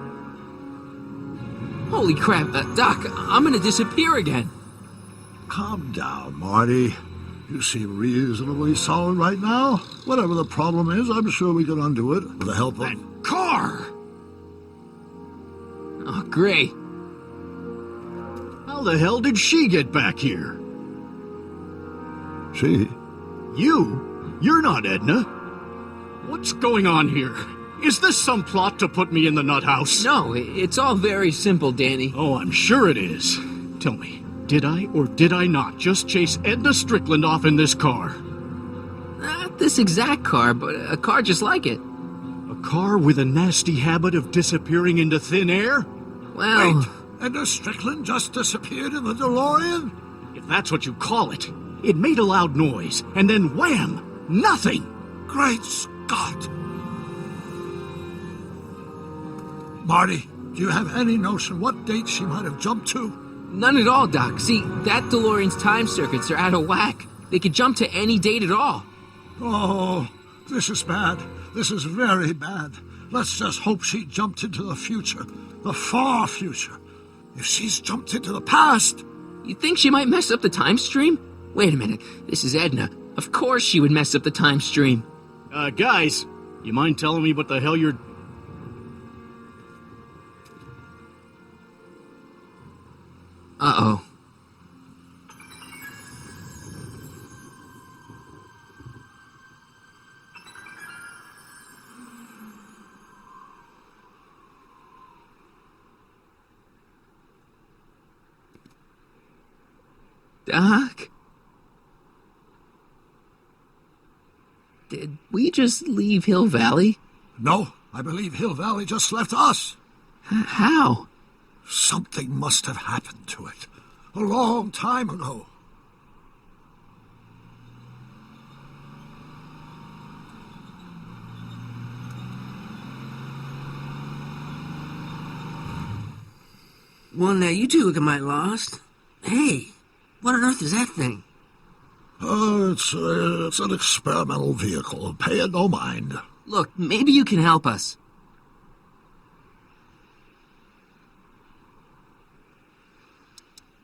Holy crap, Doc, I'm gonna disappear again. Calm down, Marty. You seem reasonably solid right now. Whatever the problem is, I'm sure we can undo it with the help of... That car! Oh, great. How the hell did she get back here? She? You? You're not Edna. What's going on here? Is this some plot to put me in the nut house? No, it's all very simple, Danny. Oh, I'm sure it is. Tell me, did I or did I not just chase Edna Strickland off in this car? Not this exact car, but a car just like it. A car with a nasty habit of disappearing into thin air? Well... Wait, Edna Strickland just disappeared in the DeLorean? If that's what you call it. It made a loud noise, and then wham! Nothing! Great Scott! Marty, do you have any notion what date she might have jumped to? None at all, Doc. See, that DeLorean's time circuits are out of whack. They could jump to any date at all. Oh, this is bad. This is very bad. Let's just hope she jumped into the future. The far future. If she's jumped into the past... You think she might mess up the time stream? Wait a minute. This is Edna. Of course she would mess up the time stream. Guys, You mind telling me what the hell you're... Uh-oh. Doc? Did we just leave Hill Valley? No, I believe Hill Valley just left us. How? Something must have happened to it. A long time ago. Well, now you two look a mite lost. Hey, what on earth is that thing? It's an experimental vehicle. Pay it no mind. Look, maybe you can help us.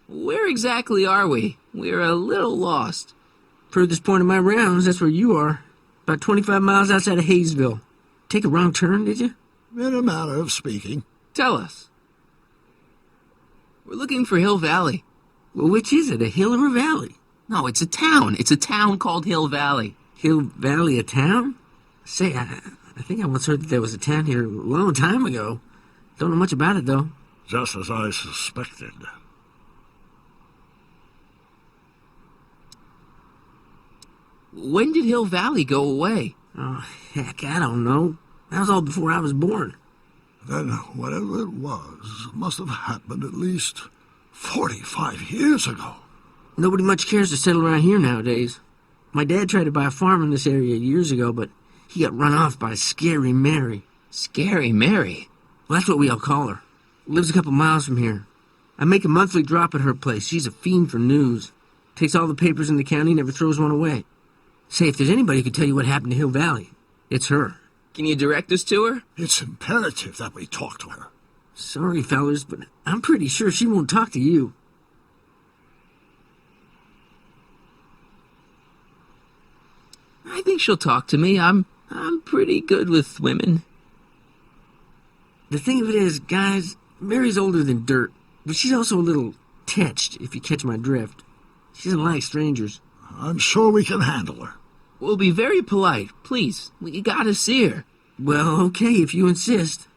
Where exactly are we? We're a little lost. Furthest point of my rounds, that's where you are. About 25 miles outside of Hayesville. Take a wrong turn, did you? In a manner of speaking. Tell us. We're looking for Hill Valley. Well, which is it, a hill or a valley? No, it's a town. It's a town called Hill Valley. Hill Valley, a town? Say, I think I once heard that there was a town here a long time ago. Don't know much about it, though. Just as I suspected. When did Hill Valley go away? Oh, heck, I don't know. That was all before I was born. Then whatever it was must have happened at least 45 years ago. Nobody much cares to settle around here nowadays. My dad tried to buy a farm in this area years ago, but he got run off by Scary Mary. Scary Mary? Well, that's what we all call her. Lives a couple miles from here. I make a monthly drop at her place. She's a fiend for news. Takes all the papers in the county, never throws one away. Say, if there's anybody who can tell you what happened to Hill Valley, it's her. Can you direct us to her? It's imperative that we talk to her. Sorry, fellas, but I'm pretty sure she won't talk to you. I think she'll talk to me. I'm pretty good with women. The thing of it is, guys, Mary's older than dirt, but she's also a little tetched, if you catch my drift. She doesn't like strangers. I'm sure we can handle her. We'll be very polite. Please, we gotta see her. Well, okay, if you insist.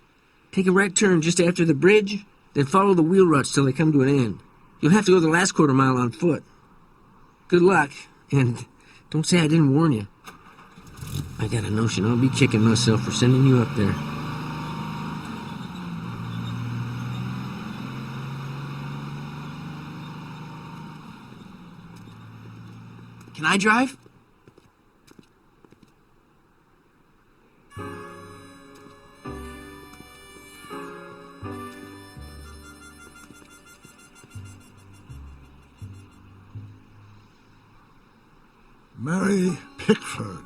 Take a right turn just after the bridge, then follow the wheel ruts till they come to an end. You'll have to go the last quarter mile on foot. Good luck, and don't say I didn't warn you. I got a notion I'll be kicking myself for sending you up there. Can I drive? Mary Pickford.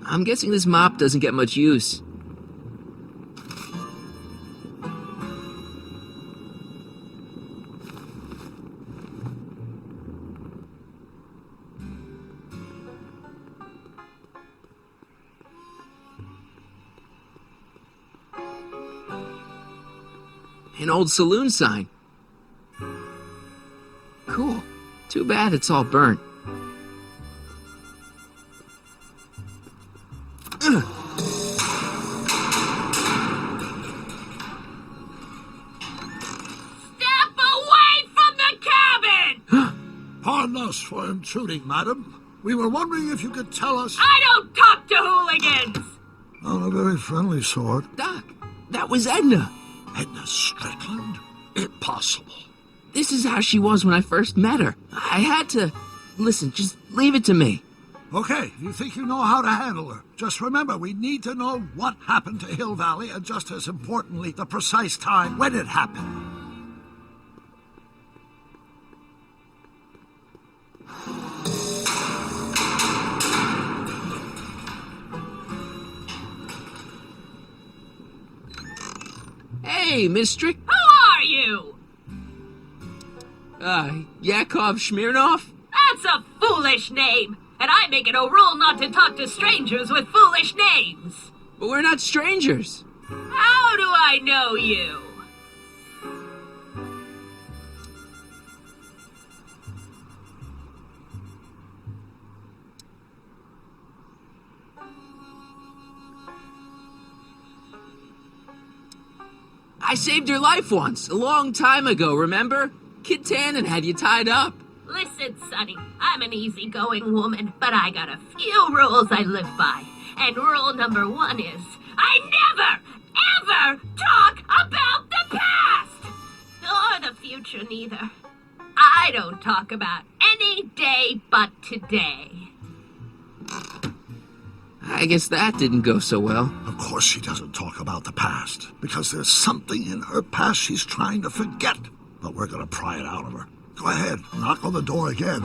I'm guessing this mop doesn't get much use. An old saloon sign. Cool. Too bad it's all burnt. Pardon us for intruding, madam. We were wondering if you could tell us... I don't talk to hooligans! On a very friendly sort. Doc, that was Edna. Edna Strickland? Impossible. This is how she was when I first met her. I had to... Listen, just leave it to me. Okay, you think you know how to handle her. Just remember, we need to know what happened to Hill Valley, and just as importantly, the precise time when it happened. Hey, Mister. Who are you? Yakov Smirnov? That's a foolish name, and I make it a rule not to talk to strangers with foolish names. But we're not strangers. How do I know you? I saved your life once, a long time ago, remember? Kid Tannen had you tied up. Listen, Sonny, I'm an easygoing woman, but I got a few rules I live by. And rule number 1 is, I never, ever talk about the past! Or the future, neither. I don't talk about any day but today. I guess that didn't go so well. Of course she doesn't talk about the past, because there's something in her past she's trying to forget. But we're gonna pry it out of her. Go ahead, knock on the door again.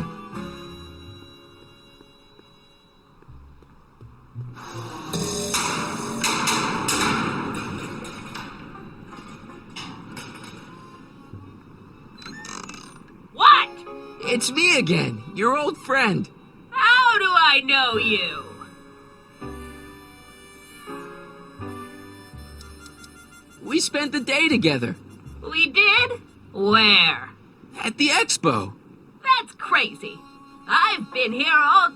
What? It's me again, your old friend. How do I know you? We spent the day together. We did? Where? At the expo. That's crazy. I've been here all...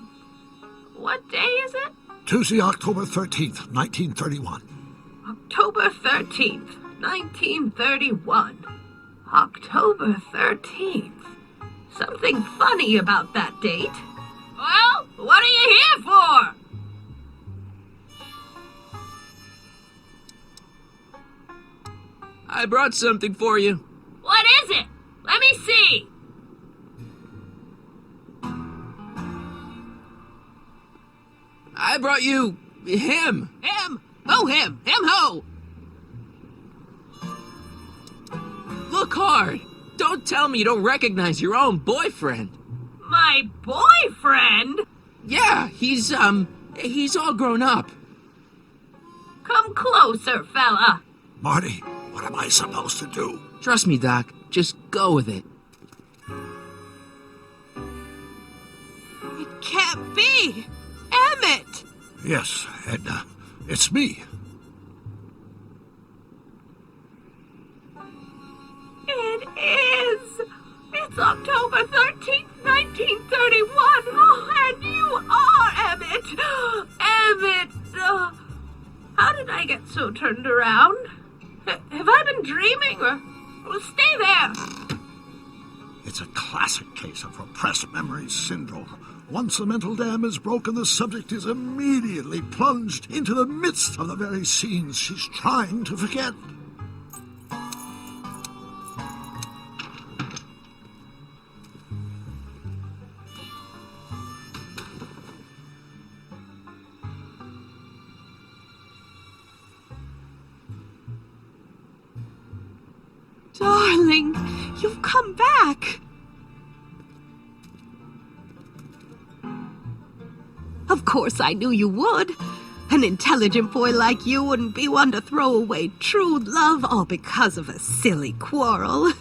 What day is it? Tuesday, October 13th, 1931. October 13th, 1931. October 13th. Something funny about that date. Well, what are you here for? I brought something for you. What is it? Let me see. I brought you him. Him? Who him? Him who? Look hard. Don't tell me you don't recognize your own boyfriend. My boyfriend? Yeah, he's all grown up. Come closer, fella. Marty, what am I supposed to do? Trust me, Doc. Just go with it. It can't be! Emmett! Yes, Edna. It's me. It is. It's October 13th, 1931. Oh, and you are Emmett. Emmett. How did I get so turned around? Have I been dreaming? Well, stay there. It's a classic case of repressed memory syndrome. Once the mental dam is broken, the subject is immediately plunged into the midst of the very scenes she's trying to forget. Darling, you've come back. Of course I knew you would. An intelligent boy like you wouldn't be one to throw away true love all because of a silly quarrel.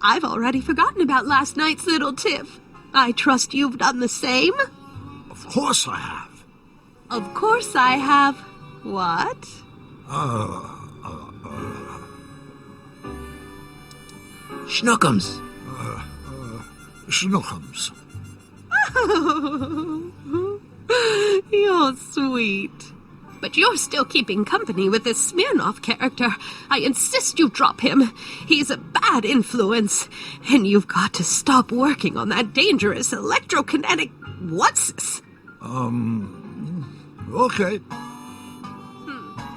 I've already forgotten about last night's little tiff. I trust you've done the same? Of course I have. Of course I have. What? Schnookums. Schnookums. You're sweet. But you're still keeping company with this Smirnov character. I insist you drop him. He's a bad influence. And you've got to stop working on that dangerous electrokinetic... What's this? Okay.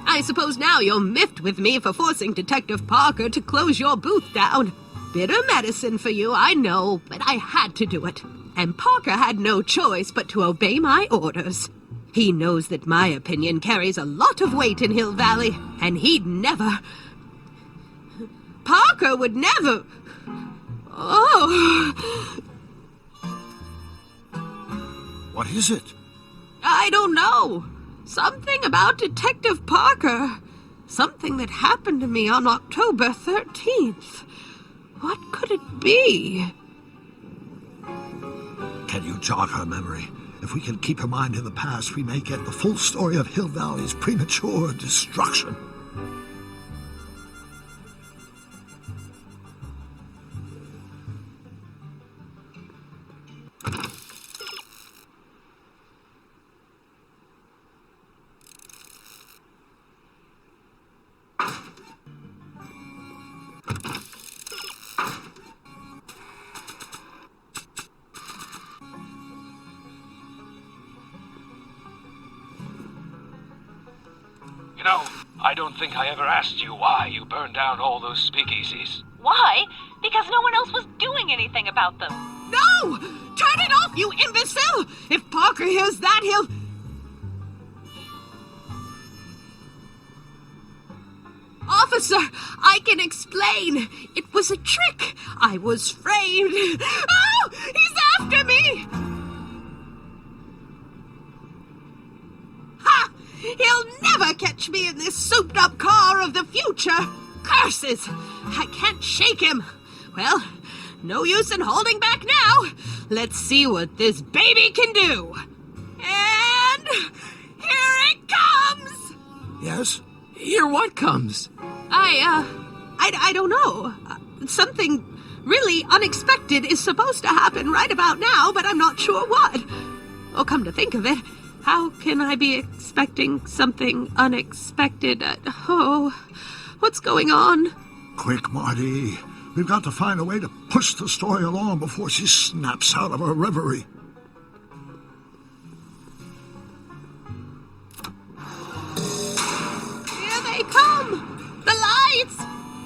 I suppose now you're miffed with me for forcing Detective Parker to close your booth down. Bitter medicine for you, I know, but I had to do it. And Parker had no choice but to obey my orders. He knows that my opinion carries a lot of weight in Hill Valley, and he'd never... Parker would never... Oh... What is it? I don't know. Something about Detective Parker. Something that happened to me on October 13th. What could it be? Can you jog her memory? If we can keep her mind in the past, we may get the full story of Hill Valley's premature destruction. You know, I don't think I ever asked you why you burned down all those speakeasies. Why? Because no one else was doing anything about them. No! Turn it off, you imbecile! If Parker hears that, he'll... Officer, I can explain. It was a trick. I was framed. Oh! He's after me! Ha! He'll never catch me in this souped-up car of the future. Curses! I can't shake him. Well, no use in holding back now. Let's see what this baby can do. And here it comes! Yes? Here what comes? I don't know. Something really unexpected is supposed to happen right about now, but I'm not sure what. Oh, come to think of it, how can I be expecting something unexpected? What's going on? Quick, Marty. We've got to find a way to push the story along before she snaps out of her reverie. Here they come! The lights!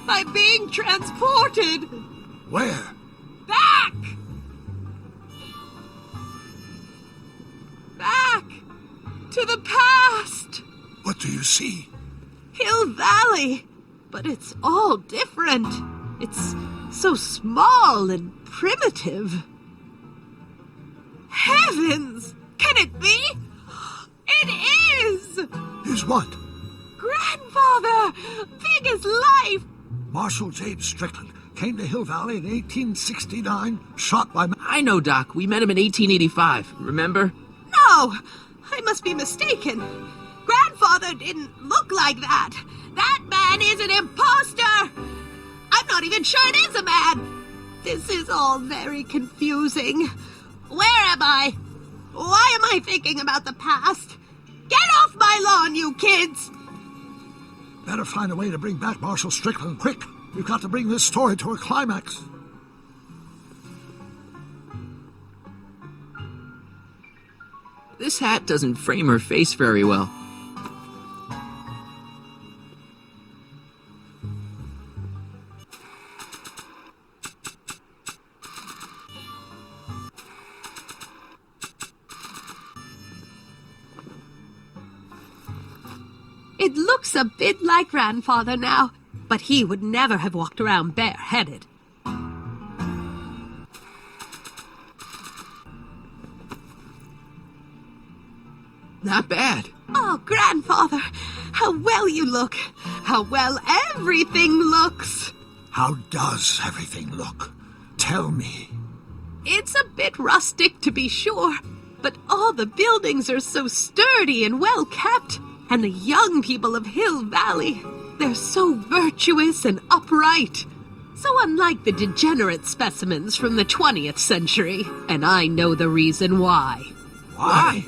I'm being transported! Where? Back! Back! To the past! What do you see? Hill Valley! But it's all different. It's so small and primitive. Heavens! Can it be? It is! Is what? Grandfather! Big as life! Marshal James Strickland came to Hill Valley in 1869, shot by... I know, Doc. We met him in 1885. Remember? No! I must be mistaken. Grandfather didn't look like that. That man is an imposter! I'm not even sure it is a man. This is all very confusing. Where am I? Why am I thinking about the past? Get off my lawn, you kids! Better find a way to bring back Marshal Strickland, quick! We've got to bring this story to a climax. This hat doesn't frame her face very well. It looks a bit like Grandfather now, but he would never have walked around bareheaded. Not bad. Oh, Grandfather, how well you look. How well everything looks. How does everything look? Tell me. It's a bit rustic, to be sure, but all the buildings are so sturdy and well kept. And the young people of Hill Valley, they're so virtuous and upright. So unlike the degenerate specimens from the 20th century. And I know the reason why. Why?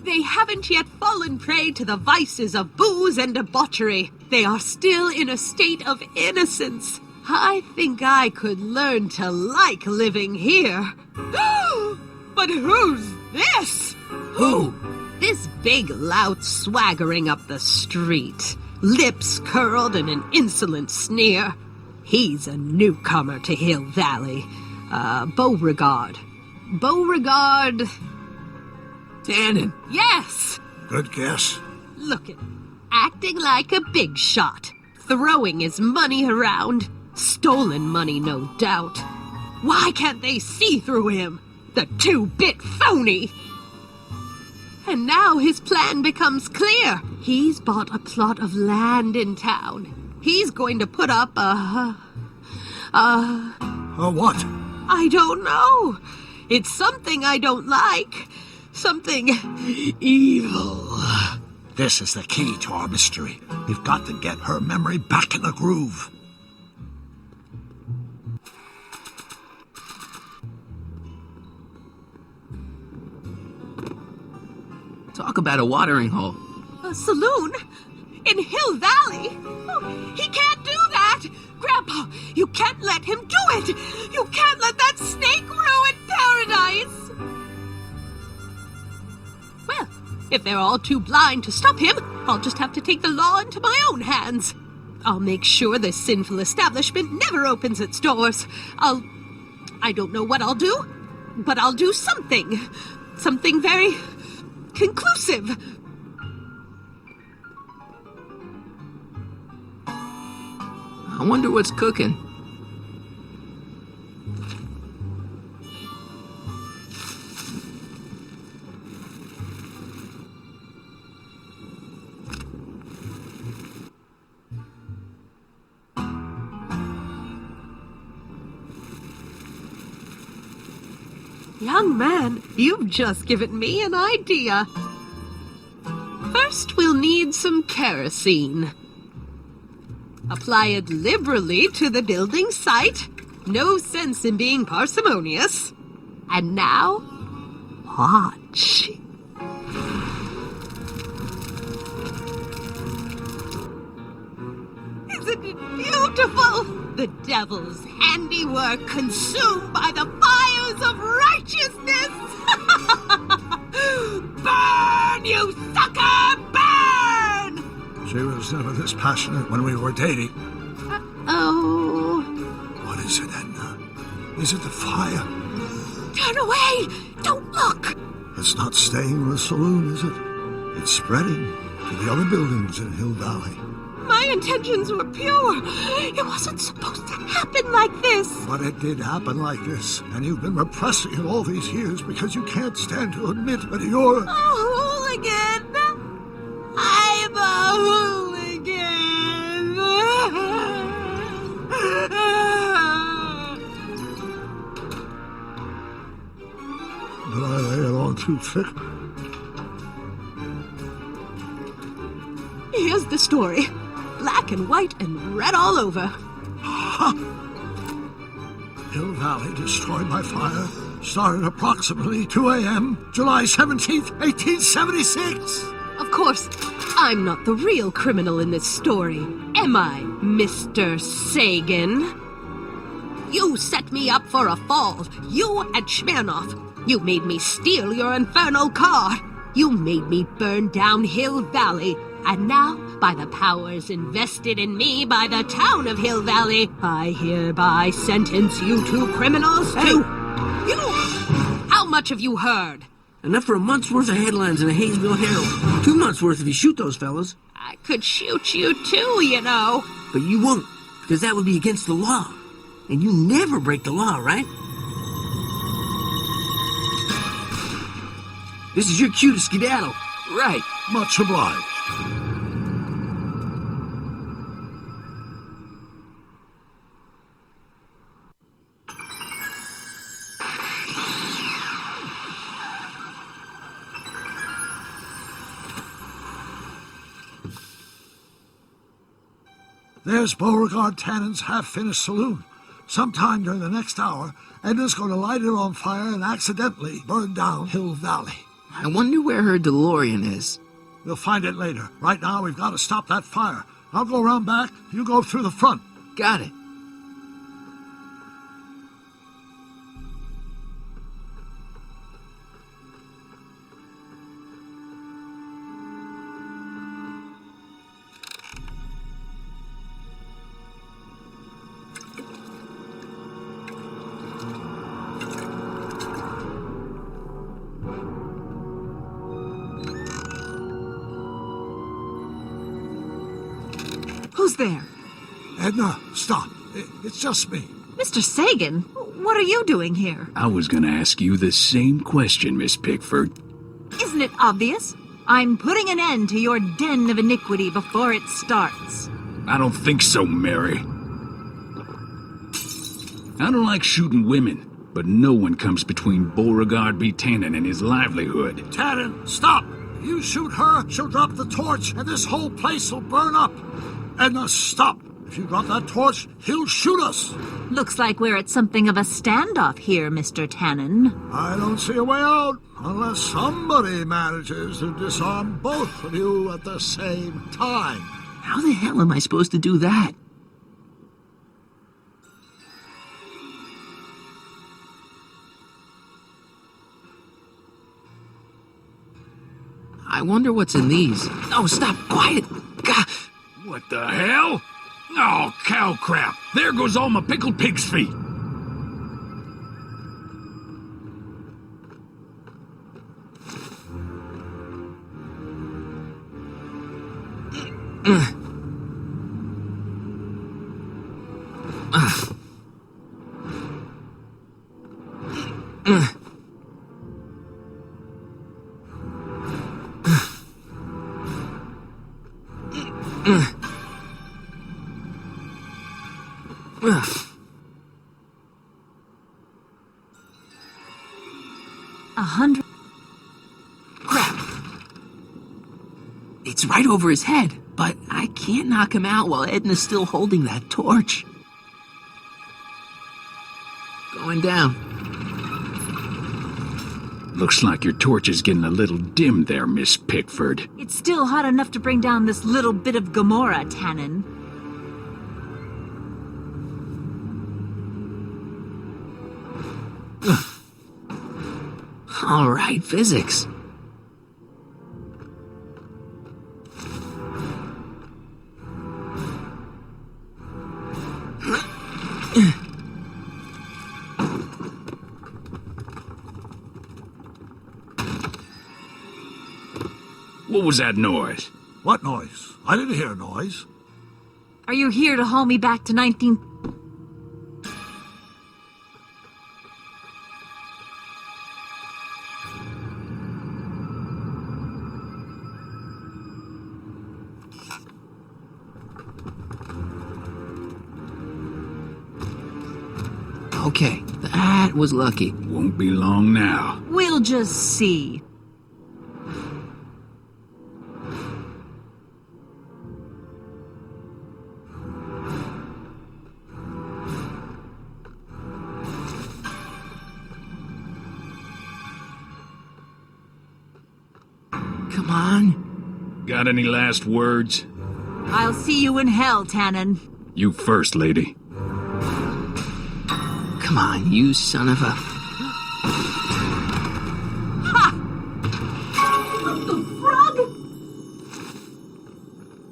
They haven't yet fallen prey to the vices of booze and debauchery. They are still in a state of innocence. I think I could learn to like living here. But who's this? Who? This big lout swaggering up the street, lips curled in an insolent sneer. He's a newcomer to Hill Valley, Beauregard. Beauregard. Tannen. Yes! Good guess. Look at him, acting like a big shot, throwing his money around. Stolen money, no doubt. Why can't they see through him? The two-bit phony! And now his plan becomes clear. He's bought a plot of land in town. He's going to put up a what? I don't know. It's something I don't like. Something evil. This is the key to our mystery. We've got to get her memory back in the groove. Talk about a watering hole. A saloon? In Hill Valley? Oh, he can't do that! Grandpa, you can't let him do it! You can't let that snake ruin paradise! Well, if they're all too blind to stop him, I'll just have to take the law into my own hands. I'll make sure this sinful establishment never opens its doors. I don't know what I'll do, but I'll do something. Something very conclusive. I wonder what's cooking. Young man, you've just given me an idea. First, we'll need some kerosene. Apply it liberally to the building site. No sense in being parsimonious. And now, watch. Isn't it beautiful? The devil's handiwork consumed by the fires of righteousness! Burn, you sucker! Burn! She was never this passionate when we were dating. Oh. What is it, Edna? Is it the fire? Turn away! Don't look! It's not staying in the saloon, is it? It's spreading to the other buildings in Hill Valley. My intentions were pure. It wasn't supposed to happen like this. But it did happen like this, and you've been repressing it all these years because you can't stand to admit that you're... A hooligan! I'm a hooligan! Did I lay it on too thick? Here's the story. Black and white and red all over. Hill Valley destroyed by fire started approximately 2 a.m., July 17th, 1876. Of course, I'm not the real criminal in this story, am I, Mr. Sagan? You set me up for a fall, you and Smirnoff. You made me steal your infernal car. You made me burn down Hill Valley. And now, by the powers invested in me by the town of Hill Valley, I hereby sentence you two criminals to... You! How much have you heard? Enough for a month's worth of headlines in a Hayesville Herald. 2 months' worth if you shoot those fellas. I could shoot you too, you know. But you won't, because that would be against the law. And you never break the law, right? This is your cue to skedaddle. Right. Much obliged. There's Beauregard Tannen's half-finished saloon. Sometime during the next hour, Edna's going to light it on fire and accidentally burn down Hill Valley. I wonder where her DeLorean is. We'll find it later. Right now, we've got to stop that fire. I'll go around back. You go through the front. Got it. Who's there? Edna, stop. It's just me. Mr. Sagan, what are you doing here? I was gonna ask you the same question, Miss Pickford. Isn't it obvious? I'm putting an end to your den of iniquity before it starts. I don't think so, Mary. I don't like shooting women, but no one comes between Beauregard B. Tannen and his livelihood. Tannen, stop! If you shoot her, she'll drop the torch, and this whole place will burn up. Edna, stop! If you drop that torch, he'll shoot us. Looks like we're at something of a standoff here, Mr. Tannen. I don't see a way out, unless somebody manages to disarm both of you at the same time. How the hell am I supposed to do that? I wonder what's in these. Oh, stop! Quiet! Gah! What the hell? Oh, cow crap! There goes all my pickled pig's feet! Crap! It's right over his head, but I can't knock him out while Edna's still holding that torch. Going down. Looks like your torch is getting a little dim there, Miss Pickford. It's still hot enough to bring down this little bit of Gomorrah, Tannen. All right, physics. What was that noise? What noise? I didn't hear a noise. Are you here to haul me back to 19... Okay, that was lucky. Won't be long now. We'll just see. Come on. Got any last words? I'll see you in hell, Tannen. You first, lady. Come on, you son of a...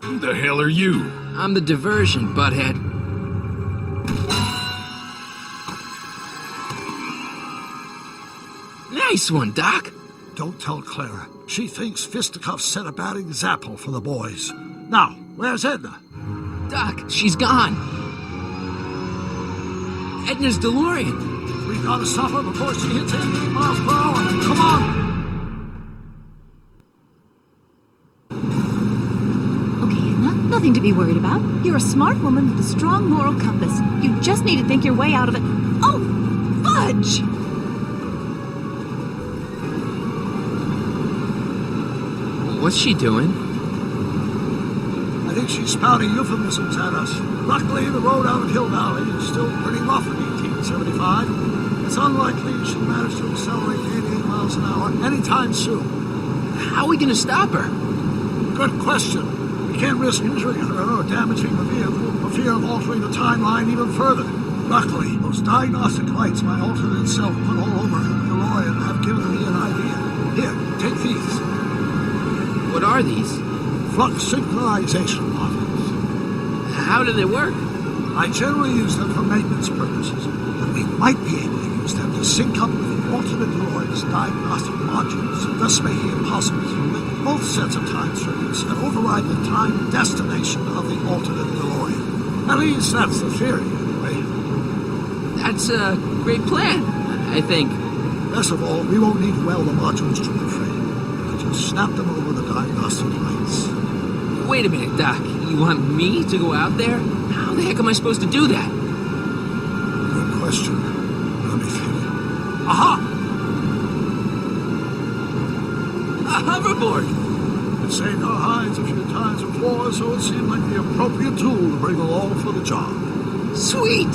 Who the hell are you? I'm the diversion, butthead. Nice one, Doc. Don't tell Clara. She thinks fisticuffs set a bad example for the boys. Now, where's Edna? Doc, she's gone. Edna's DeLorean. We gotta stop her before she hits 88 miles per hour. Come on! Okay, Edna, nothing to be worried about. You're a smart woman with a strong moral compass. You just need to think your way out of it. Oh, fudge! What's she doing? I think she's spouting euphemisms at us. Luckily, the road out of Hill Valley is still pretty rough in 1875. It's unlikely she'll manage to accelerate to 88 miles an hour anytime soon. How are we gonna stop her? Good question. We can't risk injuring her or damaging the vehicle for fear of altering the timeline even further. Luckily, those diagnostic lights my alternate self put all over the DeLorean have given me an idea. Here, take these. What are these? Flux synchronization models. How do they work? I generally use them for maintenance purposes, but We might be able to use them to sync up with the alternate DeLorean's diagnostic modules, thus making it possible to link both sets of time circuits and override the time and destination of the alternate DeLorean. At least that's the theory, anyway. That's a great plan, I think. Best of all, we won't need to weld the modules to the frame. We can just snap them over the diagnostic lights. Wait a minute, Doc. You want me to go out there? How the heck am I supposed to do that? Good question. Let me think. Aha! A hoverboard! It saved our hides a few times before, so it seemed like the appropriate tool to bring along for the job. Sweet!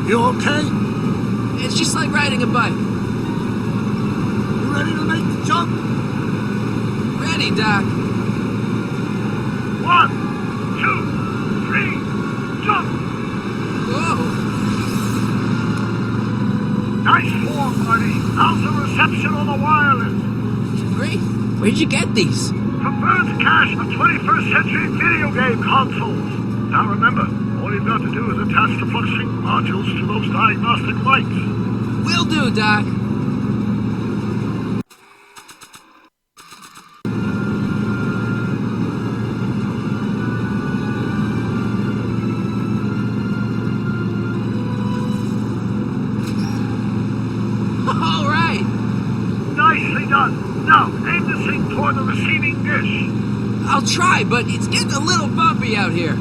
You okay? It's just like riding a bike. You ready to make the jump? Ready, Doc. 1, 2, 3, jump! Whoa! Nice form, Marty. How's the reception on the wireless? Great. Where'd you get these? From Bird's cache of 21st century video game consoles. Now remember, all you've got to do is attach the flux-sync modules to those diagnostic lights. Will do, Doc. All right. Nicely done. Now, aim the sync toward the receiving dish. I'll try, but it's getting a little bumpy out here.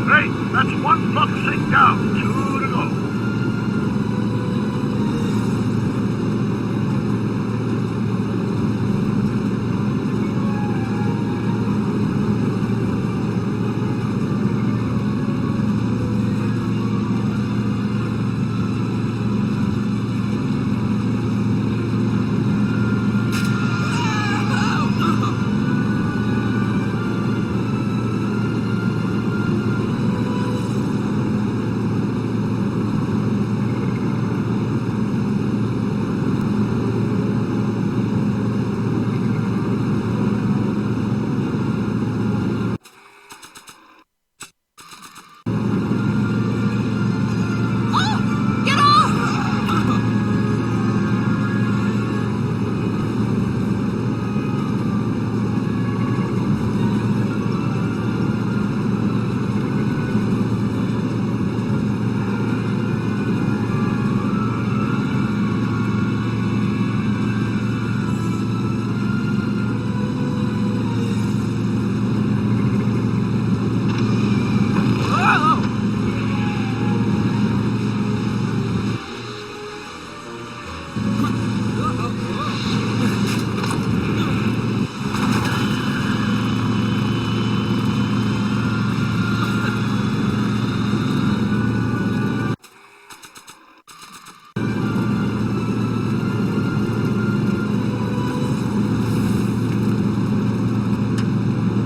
Great, that's one flux sync down. 2 to go.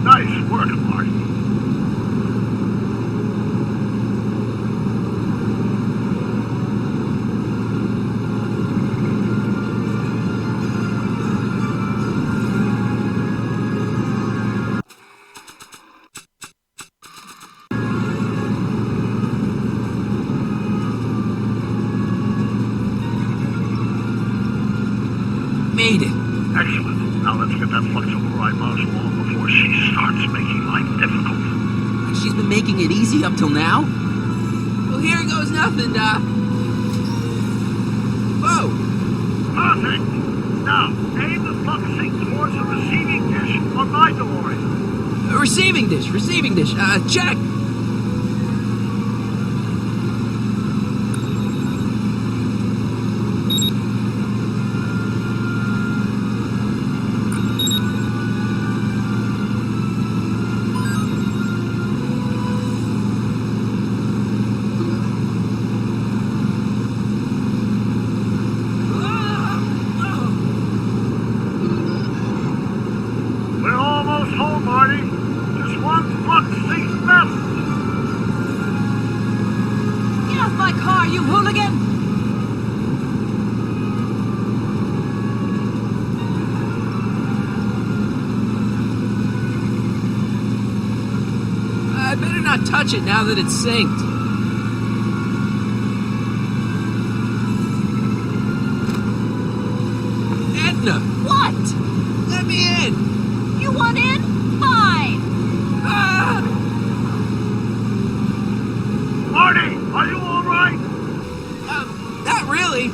Nice work, Marty. Made it. Excellent. Now let's get that flux override module on before she starts making life difficult. And she's been making it easy up till now? Well, here goes nothing, Doc. Whoa! Perfect! Now, aim the flux sync towards the receiving dish on my DeLorean. Receiving dish. Check. not touch it now that it's synced. Edna! What? Let me in! You want in? Fine. Ah! Marty, are you all right? Not really.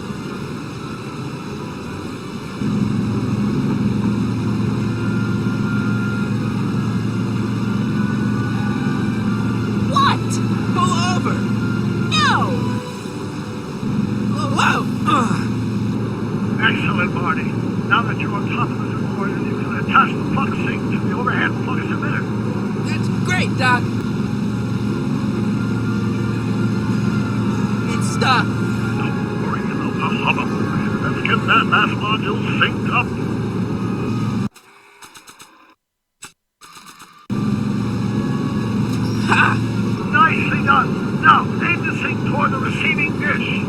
What? Pull over! No! Whoa! Excellent, Marty. Now that you're on top of the DeLorean, you can attach the plug sync to the overhead flux emitter. That's great, Doc. It's stuck. Don't worry about the hubbub. Let's get that last module synced up. Ha! Nicely done. Now, aim the sync toward the receiving dish.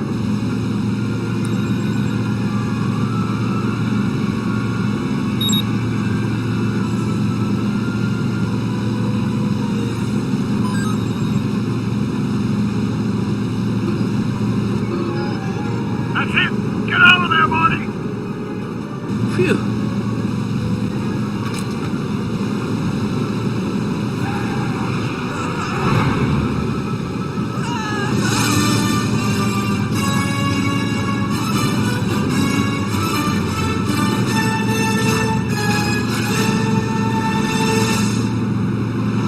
That's it. Get out of there, Marty. Phew.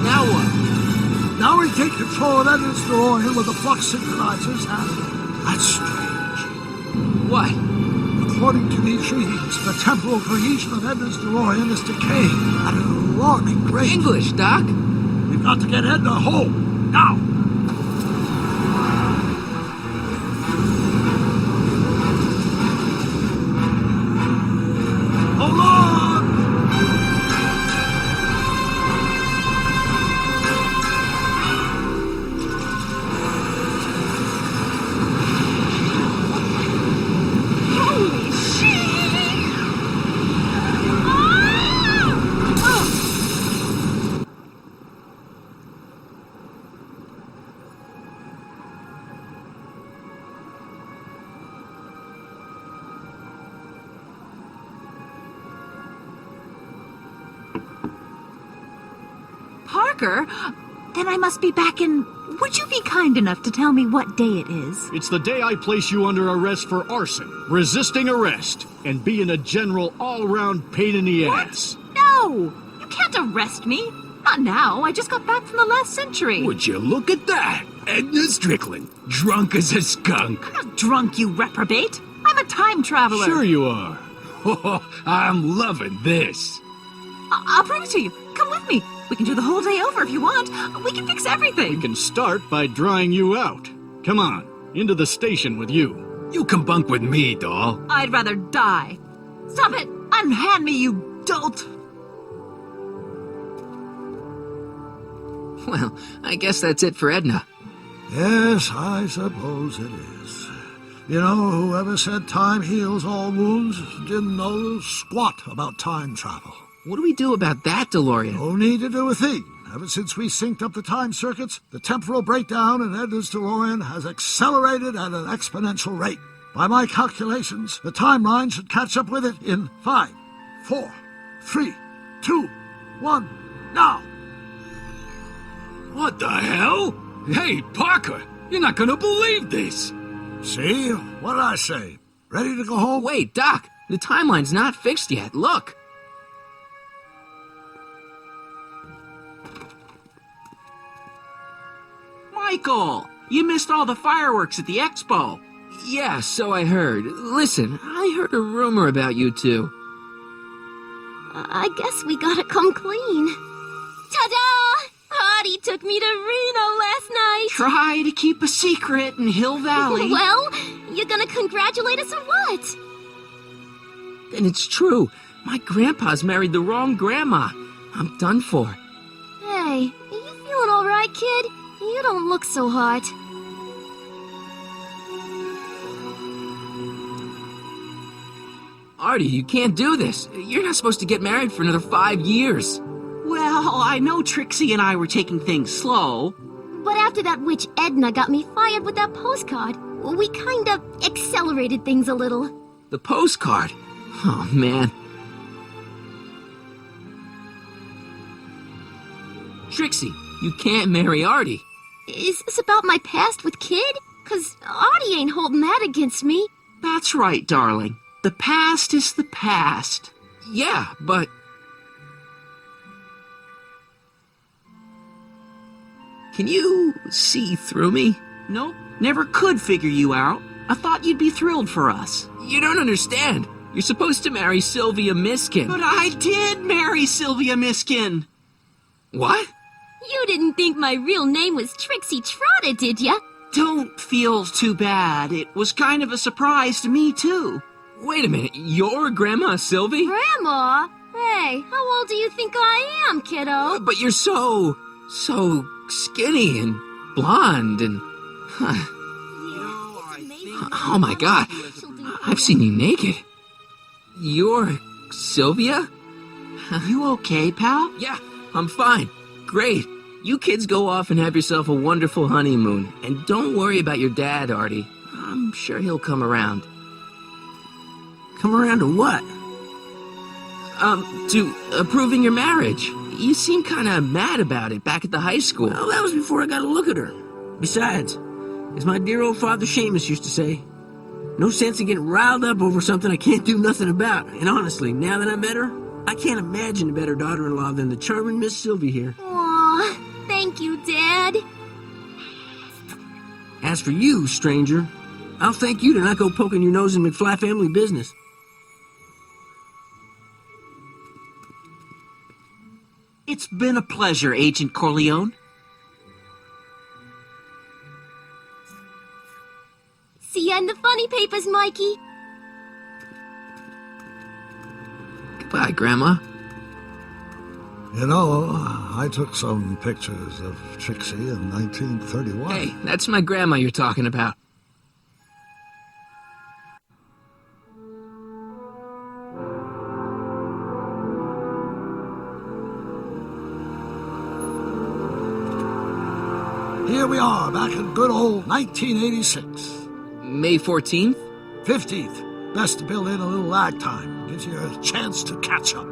Now what? Now we take control of Edna's DeLorean with the flux synchronizers, and that's strange. What? According to these readings, the temporal cohesion of Edna's DeLorean is decaying at an alarming rate. English, Doc. We've got to get Edna home, now! Hold on! Holy shit! Parker? Then I must be back in... Would you be kind enough to tell me what day it is? It's the day I place you under arrest for arson, resisting arrest, and being a general all-round pain in the ass. No! You can't arrest me. Not now. I just got back from the last century. Would you look at that? Edna Strickland, drunk as a skunk. I'm not drunk, you reprobate. I'm a time traveler. Sure you are. Oh, I'm loving this. I'll prove it to you. Come with me. We can do the whole day over if you want. We can fix everything. We can start by drying you out. Come on, into the station with you. You can bunk with me, doll. I'd rather die. Stop it! Unhand me, you dolt! Well, I guess that's it for Edna. Yes, I suppose it is. You know, whoever said time heals all wounds didn't know squat about time travel. What do we do about that, DeLorean? No need to do a thing. Ever since we synced up the time circuits, the temporal breakdown in Edna's DeLorean has accelerated at an exponential rate. By my calculations, the timeline should catch up with it in 5, 4, 3, 2, 1, now! What the hell? Hey, Parker, you're not gonna believe this. See? What did I say? Ready to go home? Wait, Doc, the timeline's not fixed yet. Look. Michael, you missed all the fireworks at the expo. Yeah, so I heard. Listen, I heard a rumor about you two. I guess we gotta come clean. Ta-da! Audie took me to Reno last night. Try to keep a secret in Hill Valley. Well, you gonna congratulate us or what? And it's true. My grandpa's married the wrong grandma. I'm done for. Hey, are you feeling all right, kid? You don't look so hot. Artie, you can't do this. You're not supposed to get married for another 5 years. Well, I know Trixie and I were taking things slow, But after that witch Edna got me fired with that postcard, we kind of accelerated things a little. The postcard? Oh, man. Trixie, you can't marry Artie. Is this about my past with Kid? 'Cause Artie ain't holding that against me. That's right, darling. The past is the past. Yeah, but... Can you see through me? Nope, never could figure you out. I thought you'd be thrilled for us. You don't understand. You're supposed to marry Sylvia Miskin. But I did marry Sylvia Miskin. What? You didn't think my real name was Trixie Trotter, did ya? Don't feel too bad. It was kind of a surprise to me, too. Wait a minute, you're Grandma Sylvie? Grandma? Hey, how old do you think I am, kiddo? But you're so skinny and blonde and... Oh my god, I've seen you naked. You're Sylvia? You okay, pal? Yeah, I'm fine. Great. You kids go off and have yourself a wonderful honeymoon. And don't worry about your dad, Artie. I'm sure he'll come around. Come around to what? To approving your marriage. You seem kind of mad about it back at the high school. Well, that was before I got a look at her. Besides, as my dear old father Seamus used to say, no sense in getting riled up over something I can't do nothing about. And honestly, now that I met her, I can't imagine a better daughter-in-law than the charming Miss Sylvie here. Aw, thank you, Dad. As for you, stranger, I'll thank you to not go poking your nose in McFly family business. It's been a pleasure, Agent Corleone. See ya in the funny papers, Mikey. Goodbye, Grandma. You know, I took some pictures of Trixie in 1931. Hey, that's my grandma you're talking about. Here we are, back in good old 1986. May 14th? 15th. Best to build in a little lag time. Gives you a chance to catch up.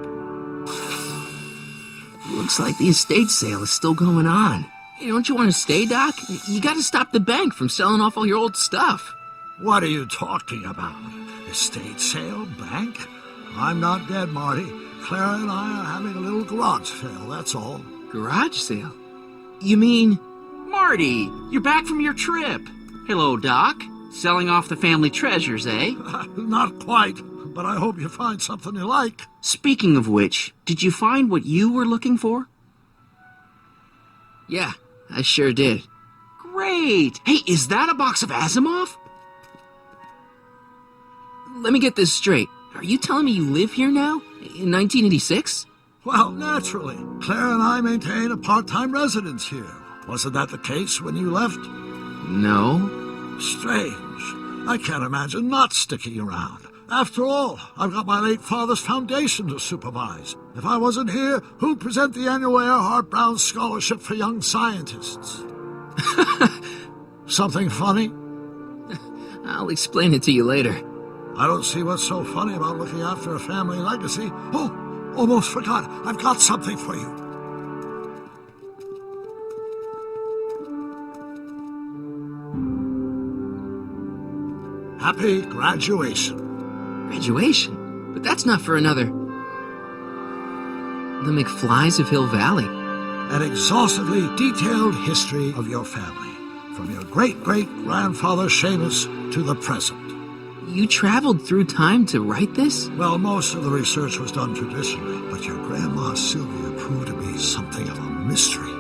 Looks like the estate sale is still going on. Hey, don't you want to stay, Doc? You gotta stop the bank from selling off all your old stuff. What are you talking about? Estate sale? Bank? I'm not dead, Marty. Clara and I are having a little garage sale, that's all. Garage sale? You mean... Marty, you're back from your trip. Hello, Doc. Selling off the family treasures, eh? Not quite, but I hope you find something you like. Speaking of which, did you find what you were looking for? Yeah, I sure did. Great! Hey, is that a box of Asimov? Let me get this straight. Are you telling me you live here now? In 1986? Well, naturally. Claire and I maintain a part-time residence here. Wasn't that the case when you left? No. Strange. I can't imagine not sticking around. After all, I've got my late father's foundation to supervise. If I wasn't here, who'd present the annual Earhart Brown Scholarship for Young Scientists? Something funny? I'll explain it to you later. I don't see what's so funny about looking after a family legacy. Oh, almost forgot. I've got something for you. Happy graduation. Graduation? But that's not for another... The McFlys of Hill Valley. An exhaustively detailed history of your family, from your great-great-grandfather Seamus to the present. You traveled through time to write this? Well, most of the research was done traditionally, but your grandma Sylvia proved to be something of a mystery.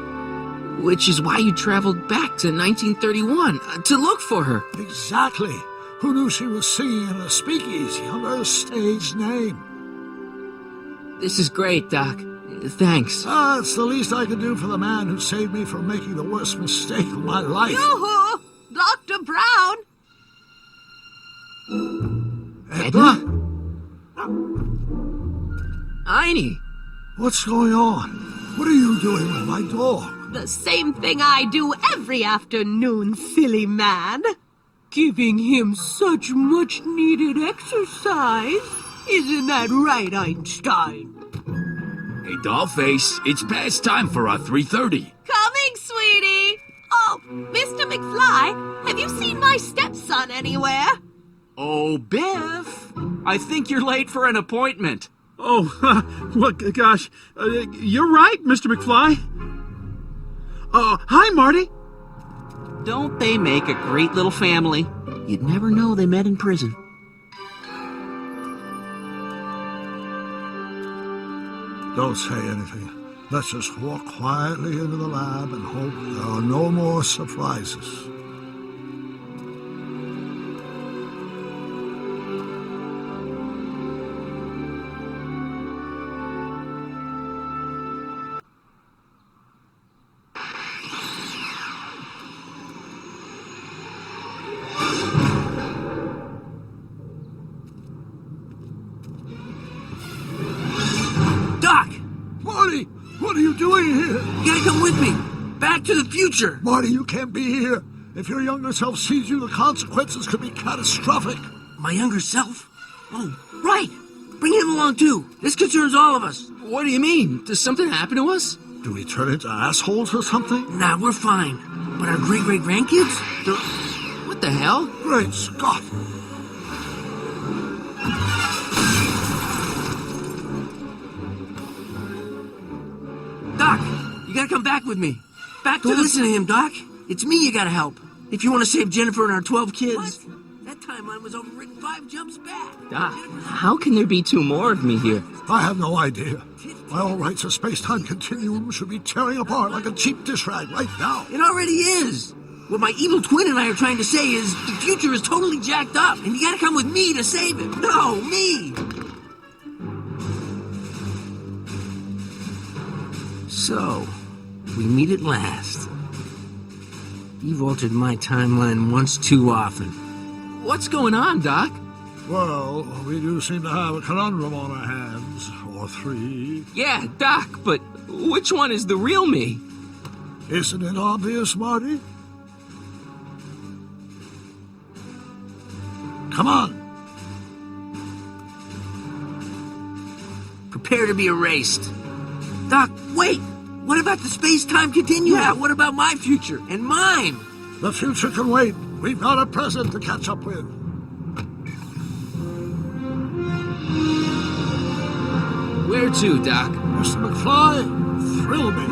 Which is why you traveled back to 1931, to look for her. Exactly. Who knew she was singing in a speakeasy under a stage name? This is great, Doc. Thanks. It's the least I could do for the man who saved me from making the worst mistake of my life. Yoo-hoo! Dr. Brown! Edna? Einie! What's going on? What are you doing with my dog? The same thing I do every afternoon, silly man. Giving him such much needed exercise. Isn't that right, Einstein? Hey, Dollface, it's past time for our 3:30. Coming, sweetie. Oh, Mr. McFly, have you seen my stepson anywhere? Oh, Biff! I think you're late for an appointment. Oh, well, gosh. You're right, Mr. McFly. Hi, Marty. Don't they make a great little family? You'd never know they met in prison. Don't say anything. Let's just walk quietly into the lab and hope there are no more surprises. Doc! Marty, what are you doing here? You gotta come with me. Back to the future. Marty, you can't be here. If your younger self sees you, the consequences could be catastrophic. My younger self? Oh, right. Bring him along, too. This concerns all of us. What do you mean? Does something happen to us? Do we turn into assholes or something? Nah, we're fine. But our great-great-grandkids? What the hell? Great Scott! Doc, you gotta come back with me. Don't listen to him, Doc. It's me you gotta help. If you want to save Jennifer and our 12 kids. What? That timeline was overwritten 5 jumps back. Doc, how can there be 2 more of me here? I have no idea. My all rights of space-time continuum should be tearing apart like a cheap dish rag right now. It already is. What my evil twin and I are trying to say is the future is totally jacked up, and you gotta come with me to save it. No, me! So, we meet at last. You've altered my timeline once too often. What's going on, Doc? Well, we do seem to have a conundrum on our hands. Or 3. Yeah, Doc, but which one is the real me? Isn't it obvious, Marty? Come on. Prepare to be erased. Doc, wait! What about the space-time continuum? Yeah, what about my future? And mine? The future can wait. We've got a present to catch up with. Where to, Doc? Mr. McFly, thrill me.